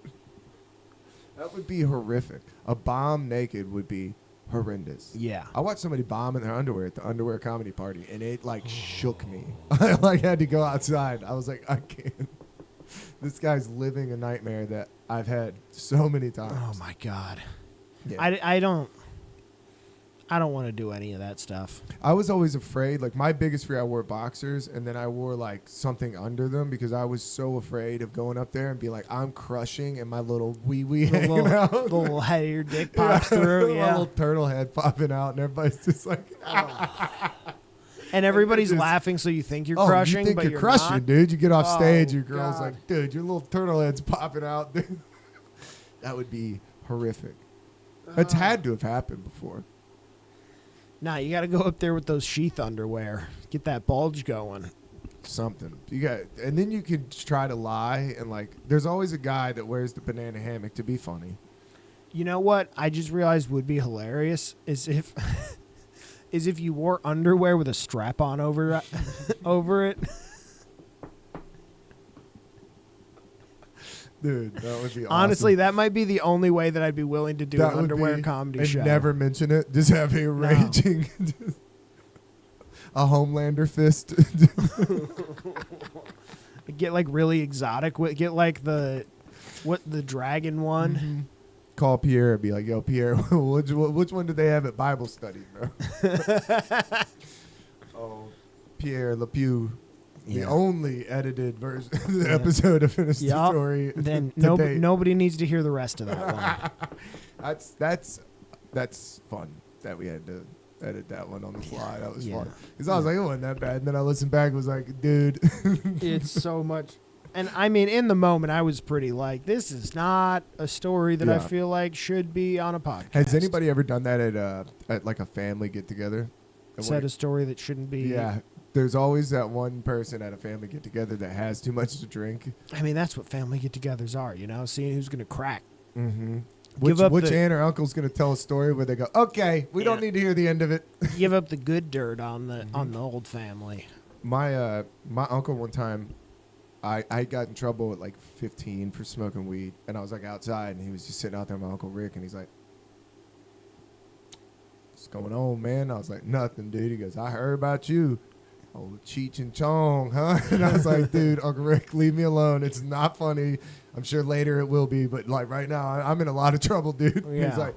That would be horrific. A bomb naked would be horrendous. Yeah. I watched somebody bomb in their underwear at the underwear comedy party, and it like shook me. I like had to go outside. I was like, I can't. This guy's living a nightmare that I've had so many times. Oh my God. Yeah. I don't want to do any of that stuff. I was always afraid. Like my biggest fear, I wore boxers, and then I wore like something under them because I was so afraid of going up there and be like, I'm crushing, and my little wee wee The hanging out. the little head of your dick pops through. My Yeah. little turtle head popping out, and everybody's just like, And everybody's just- laughing, so you think you're oh, crushing, you think but you're you're crushing, not. dude. You get off stage, Oh, your girl's God. like, dude, your little turtle head's popping out. Dude. That would be horrific. It's had to have happened before. Nah, you got to go up there with those sheath underwear. Get that bulge going. Something you got, and then you could try to lie, and like, there's always a guy that wears the banana hammock to be funny. You know what? I just realized would be hilarious is if is if you wore underwear with a strap on over over it. Dude, that would be awesome. Honestly, that might be the only way that I'd be willing to do That an would underwear be- comedy and show. never mention it. Just have a raging, a Homelander fist. Get like really exotic. Get like the dragon one. Mm-hmm. Call Pierre and be like, "Yo, Pierre, which one did they have at Bible study, bro?" Oh, Pierre LePew, the Yeah. only edited version of the Yeah. episode of Finish the Yup. Story. Then to date. nobody needs to hear the rest of that one. That's fun that we had to edit that one on the fly. That was Yeah. fun because I was like, it wasn't that bad. And then I listened back and was like, dude. It's so much. And I mean, in the moment, I was pretty like, this is not a story that I Yeah. feel like should be on a podcast. Has anybody ever done that at like a family get together? said a story that shouldn't be? Yeah. There's always that one person at a family get together that has too much to drink. I mean, that's what family get-togethers are, you know, seeing who's going to crack. Mm-hmm. Give up Which the- aunt or uncle's going to tell a story where they go, okay, we don't Yeah. need to hear the end of it. Give up the good dirt on the Mm-hmm. on the old family. My uncle one time, I got in trouble at like 15 for smoking weed, and I was like outside, and he was just sitting out there, my Uncle Rick, and he's like, what's going on, man? I was like, nothing, dude. He goes, I heard about you. Oh, Cheech and Chong, huh? And I was like, dude, Uncle Rick, leave me alone. It's not funny. I'm sure later it will be, but like right now, I'm in a lot of trouble, dude. Yeah. He's like,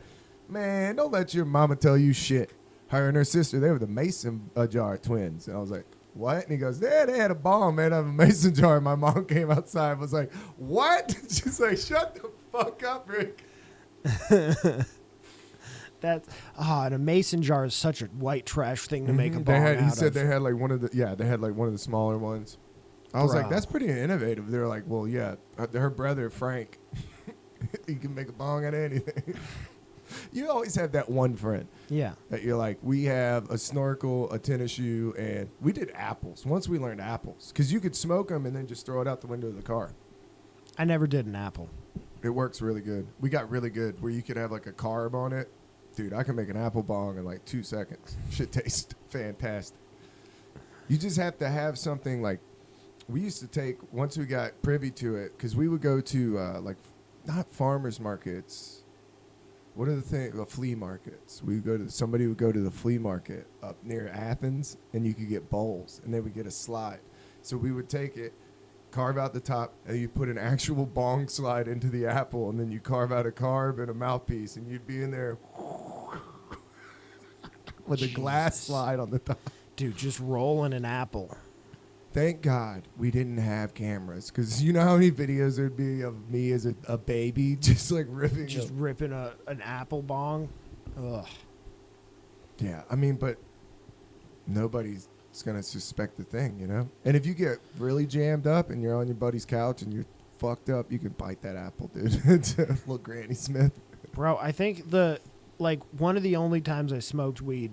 man, don't let your mama tell you shit. Her and her sister, they were the mason jar twins. And I was like, what? And he goes, yeah, they had a bomb made out of a mason jar. And my mom came outside and was like, what? She's like, shut the fuck up, Rick. And a mason jar is such a white trash thing to make a bomb He out said of. they had like one of the smaller ones. I was like, Bro. that's pretty innovative. They're like, well, yeah, her brother Frank, he can make a bong out of anything. You always have that one friend Yeah. that you're like, we have a snorkel, a tennis shoe, and we did apples. Once we learned apples, because you could smoke them and then just throw it out the window of the car. I never did an apple. It works really good. We got really good where you could have like a carb on it. Dude, I can make an apple bong in like 2 seconds. Shit tastes fantastic. You just have to have something like, we used to take, once we got privy to it, because we would go to like, not farmers markets. What are the things? Flea markets. Somebody would go to the flea market up near Athens, and you could get bowls, and they would get a slide. So we would take it, carve out the top, and you put an actual bong slide into the apple, and then you carve out a carb and a mouthpiece, and you'd be in there with a glass Jesus. slide on the top. Dude, just rolling an apple. Thank God we didn't have cameras, because you know how many videos there'd be of me as a baby just like ripping. Just ripping an apple bong. Ugh. Yeah, I mean, but nobody's gonna suspect the thing, you know. And if you get really jammed up and you're on your buddy's couch and you're fucked up, you can bite that apple, dude. It's a little Granny Smith. Bro, I think one of the only times I smoked weed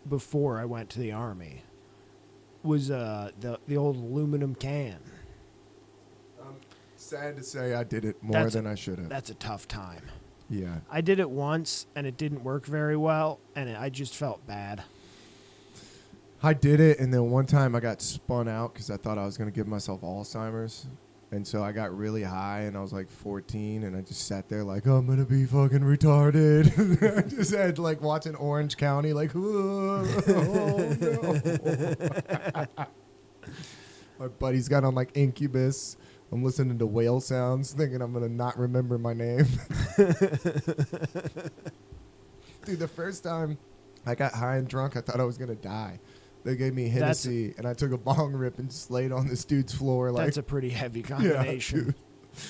before I went to the Army was the old aluminum can. I'm sad to say I did it more than I should have. That's a tough time. Yeah. I did it once, and it didn't work very well, and I just felt bad. I did it, and then one time I got spun out because I thought I was going to give myself Alzheimer's. And so I got really high, and I was like 14, and I just sat there like, I'm going to be fucking retarded. I just had like watching Orange County like, oh, no. My buddy's got on like Incubus. I'm listening to whale sounds, thinking I'm going to not remember my name. Dude, the first time I got high and drunk, I thought I was going to die. They gave me Hennessy, and I took a bong rip and just laid on this dude's floor. Like, that's a pretty heavy combination. Yeah,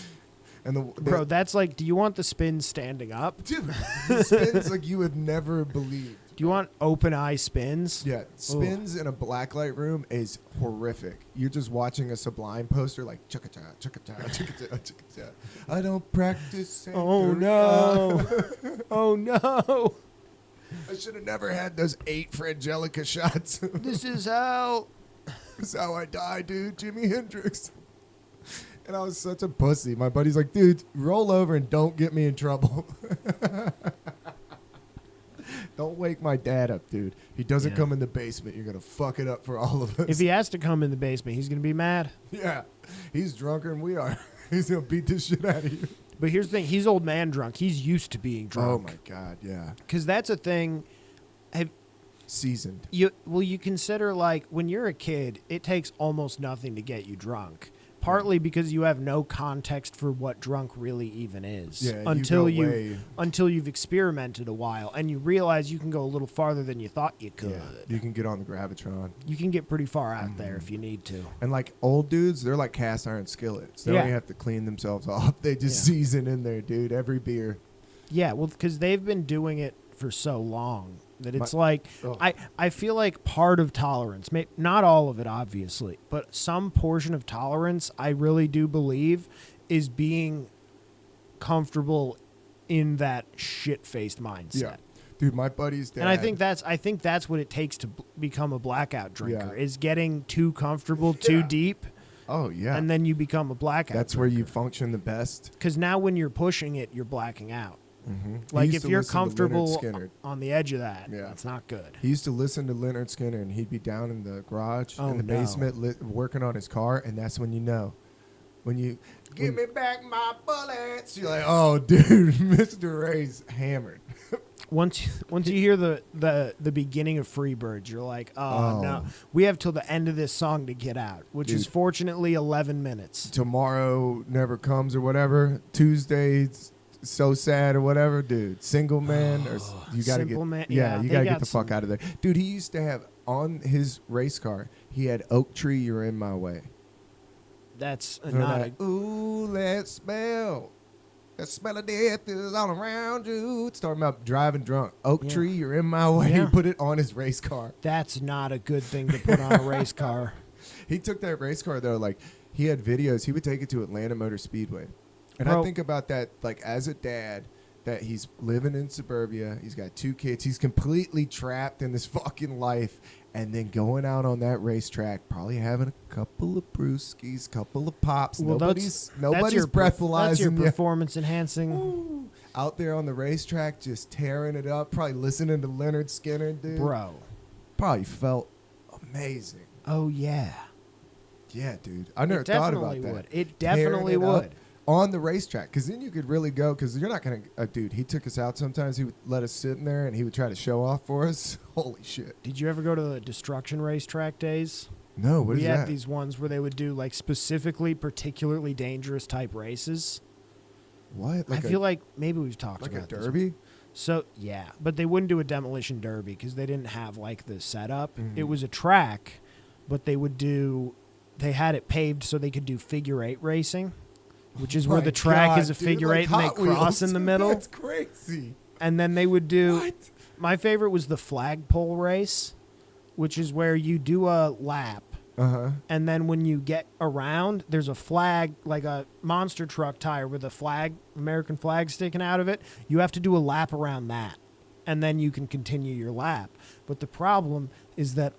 and bro, that's like, do you want the spin standing up? Dude, the spins like you would never believe. Do you want open eye spins? Yeah, spins in a blacklight room is horrific. You're just watching a Sublime poster like chugga-cha, chugga-cha, chugga-cha, chugga-cha. I don't practice. Oh no! Oh no! I should have never had those 8 Frangelica shots. This is how. This is how I die, dude. Jimi Hendrix. And I was such a pussy. My buddy's like, dude, roll over and don't get me in trouble. Don't wake my dad up, dude. He doesn't come in the basement. You're going to fuck it up for all of us. If he has to come in the basement, he's going to be mad. Yeah. He's drunker than we are. He's going to beat the shit out of you. But here's the thing. He's old man drunk. He's used to being drunk. Oh, my God, yeah. Because that's a thing. Seasoned. You consider, like, when you're a kid, it takes almost nothing to get you drunk. Partly because you have no context for what drunk really even is. Yeah, until you've experimented a while and you realize you can go a little farther than you thought you could. Yeah, you can get on the Gravitron. You can get pretty far out there if you need to. And like old dudes, they're like cast iron skillets. They don't even have to clean themselves off. They just season in there, dude, every beer. Yeah, well, because they've been doing it for so long that it's I feel like part of tolerance, not all of it, obviously, but some portion of tolerance, I really do believe, is being comfortable in that shit-faced mindset. Yeah. Dude, my buddy's dad. And I think that's what it takes to become a blackout drinker, is getting too comfortable, too deep. Oh, yeah. And then you become a blackout That's drinker. where you function the best. Because now when you're pushing it, you're blacking out. Mm-hmm. Like if you're comfortable on the edge of that, that's not good. He used to listen to Leonard Skinner, and he'd be down in the garage in the basement working on his car, and that's when you know. When you give me back my bullets, you're like, oh, dude, Mr. Ray's hammered. Once you hear the beginning of Freebirds, you're like, oh, no. We have till the end of this song to get out, which is fortunately 11 minutes. Tomorrow never comes or whatever. Tuesday's so sad or whatever, dude. Single man or you gotta Simple get Man. you gotta get the fuck out of there, dude. He used to have on his race car. He had Oak Tree, You're in My Way. That's not like, ooh, that smell of death is all around you. It's talking about driving drunk. Oak Tree, You're in My Way. He put it on his race car. That's not a good thing to put on a race car. He took that race car though, like he had videos. He would take it to Atlanta Motor Speedway. And I think about that, like, as a dad, that he's living in suburbia. He's got 2 kids. He's completely trapped in this fucking life. And then going out on that racetrack, probably having a couple of brewskis, couple of pops. Well, nobody's breathalyzing. That's your performance enhancing. Ooh, out there on the racetrack, just tearing it up. Probably listening to Leonard Skinner, dude. Bro. Probably felt amazing. Oh, yeah. Yeah, dude. I never thought about that. It definitely would. On the racetrack, because then you could really go, because you're not going to, dude, he took us out sometimes. He would let us sit in there, and he would try to show off for us. Holy shit. Did you ever go to the Destruction Racetrack days? No, what is that? We had these ones where they would do, like, specifically particularly dangerous type races. What? I feel like maybe we've talked like about a derby? So, yeah, but they wouldn't do a demolition derby because they didn't have, like, the setup. Mm-hmm. It was a track, but they would do they had it paved so they could do figure eight racing, which is where My the track God, is a dude, figure like eight and they Hot cross Wheels. in the middle. That's crazy. And then they would do. What? My favorite was the flagpole race, which is where you do a lap. And then when you get around, there's a flag, like a monster truck tire with a flag, American flag sticking out of it. You have to do a lap around that, and then you can continue your lap. But the problem is that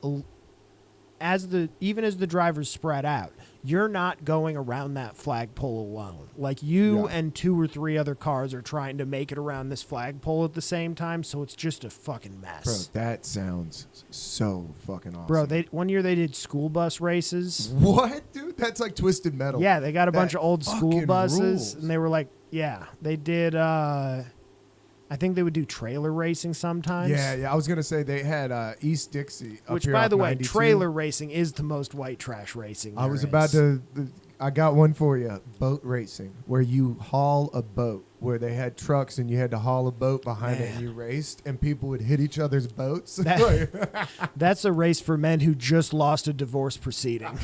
even as the drivers spread out, you're not going around that flagpole alone. Like you and 2 or 3 other cars are trying to make it around this flagpole at the same time, so it's just a fucking mess. Bro, that sounds so fucking awesome. Bro, one year they did school bus races. What, dude? That's like Twisted Metal. Yeah, they got a bunch of old school fucking buses, rules. and they were like, yeah, they did. I think they would do trailer racing sometimes. Yeah. I was gonna say they had East Dixie, up Which, here by off the way, 92. trailer racing is the most white trash racing. I was there about is. to. I got one for you. Boat racing, where you haul a boat, where they had trucks and you had to haul a boat behind it, and you raced, and people would hit each other's boats. That's a race for men who just lost a divorce proceeding.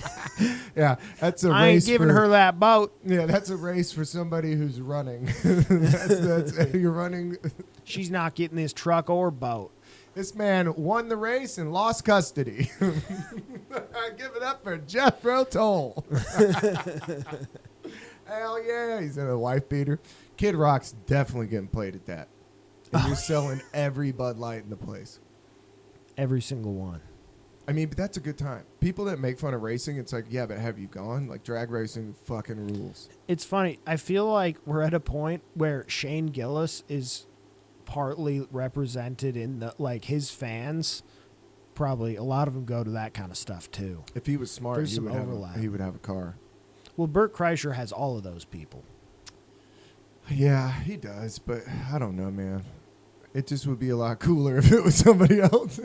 Yeah, that's a I race. ain't giving her that boat. Yeah, that's a race for somebody who's running. that's you're running. She's not getting this truck or boat. This man won the race and lost custody. Give it up for Jethro Tull. Hell yeah, he's in a wife beater. Kid Rock's definitely getting played at that. And you're selling every Bud Light in the place. Every single one. I mean, but that's a good time. People that make fun of racing, it's like, yeah, but have you gone? Like, drag racing fucking rules. It's funny. I feel like we're at a point where Shane Gillis is partly represented in the, like, his fans. Probably a lot of them go to that kind of stuff too. If he was smart, There's some overlap. He would have a car. Well, Bert Kreischer has all of those people. Yeah, he does, but I don't know, man. It just would be a lot cooler if it was somebody else.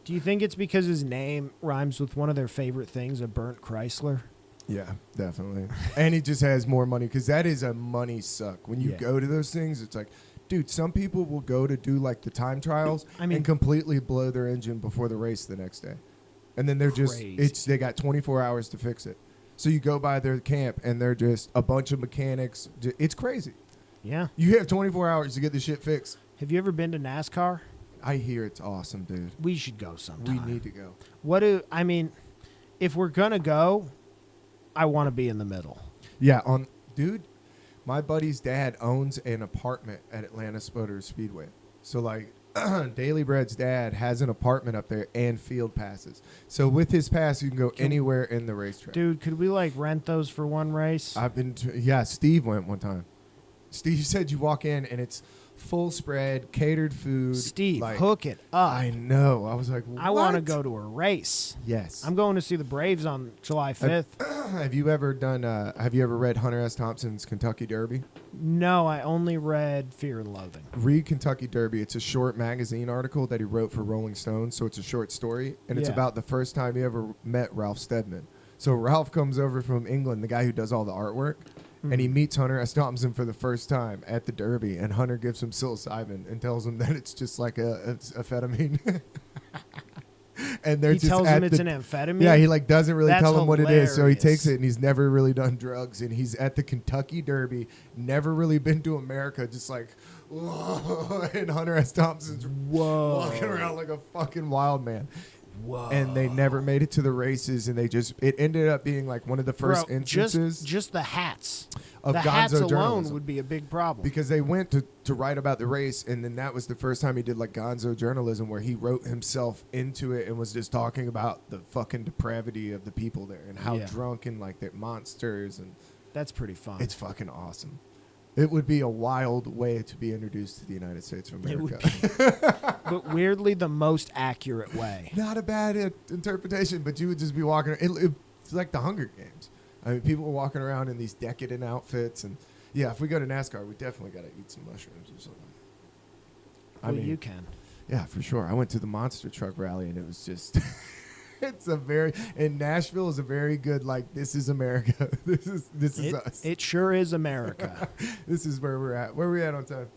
Do you think it's because his name rhymes with one of their favorite things, a burnt Chrysler? Yeah, definitely. And he just has more money, because that is a money suck. When you go to those things, it's like, dude, some people will go to do like the time trials and completely blow their engine before the race the next day. And then they're they got 24 hours to fix it. So you go by their camp and they're just a bunch of mechanics. It's crazy. Yeah. You have 24 hours to get the shit fixed. Have you ever been to NASCAR? I hear it's awesome, dude. We should go sometime. We need to go. If we're going to go, I want to be in the middle. Yeah, dude, my buddy's dad owns an apartment at Atlanta Motor Speedway. So, like, Daily Bread's dad has an apartment up there and field passes. So with his pass, you can go anywhere in the racetrack. Dude, could we, like, rent those for one race? Steve went one time. Steve said you walk in and it's full spread, catered food. Steve, like, hook it up. I know. I was like, what? I want to go to a race. Yes. I'm going to see the Braves on July 5th. Have you ever read Hunter S. Thompson's Kentucky Derby? No, I only read Fear and Loathing. Read Kentucky Derby. It's a short magazine article that he wrote for Rolling Stone, so it's a short story, and it's about the first time he ever met Ralph Steadman. So Ralph comes over from England, the guy who does all the artwork, and he meets Hunter S. Thompson for the first time at the Derby, and Hunter gives him psilocybin and tells him that it's just like a amphetamine. And he tells him it's an amphetamine? Yeah, he like doesn't really tell him what it is, so he hilarious. takes it, and he's never really done drugs, and he's at the Kentucky Derby, never really been to America, just like, whoa, and Hunter S. Thompson's walking around like a fucking wild man. Whoa. And they never made it to the races, and it ended up being like one of the first instances. Just the hats. Of the gonzo hats alone journalism. would be a big problem. Because they went to write about the race, and then that was the first time he did like gonzo journalism, where he wrote himself into it and was just talking about the fucking depravity of the people there and how drunk and like they're monsters, and that's pretty fun. it's fucking awesome. It would be a wild way to be introduced to the United States of America. But weirdly, the most accurate way. Not a bad interpretation, but you would just be walking. It's like the Hunger Games. I mean, people were walking around in these decadent outfits, and if we go to NASCAR, we definitely got to eat some mushrooms or something. Well, you can. Yeah, for sure. I went to the monster truck rally, and it was just. And Nashville is a very good, like, this is America. This is us. It sure is America. This is where we're at. Where are we at on time?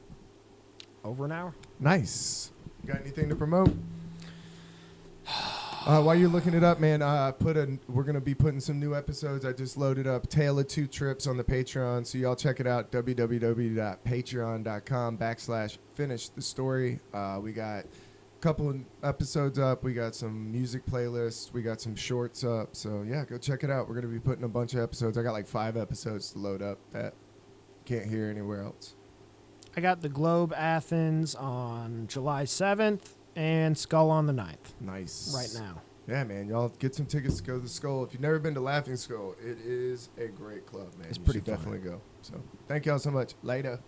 Over an hour. Nice. Got anything to promote? While you're looking it up, man, we're gonna be putting some new episodes. I just loaded up Tale of Two Trips on the Patreon, so y'all check it out. www.patreon.com/finish the story. We got a couple of episodes up. We got some music playlists. We got some shorts up. So yeah, go check it out. We're gonna be putting a bunch of episodes. I got like 5 episodes to load up that can't hear anywhere else. I got the Globe Athens on July 7th and Skull on the 9th. Nice. Right now. Yeah, man. Y'all get some tickets to go to the Skull. If you've never been to Laughing Skull, it is a great club, man. It's You pretty should fun. definitely go. So thank y'all so much. Later.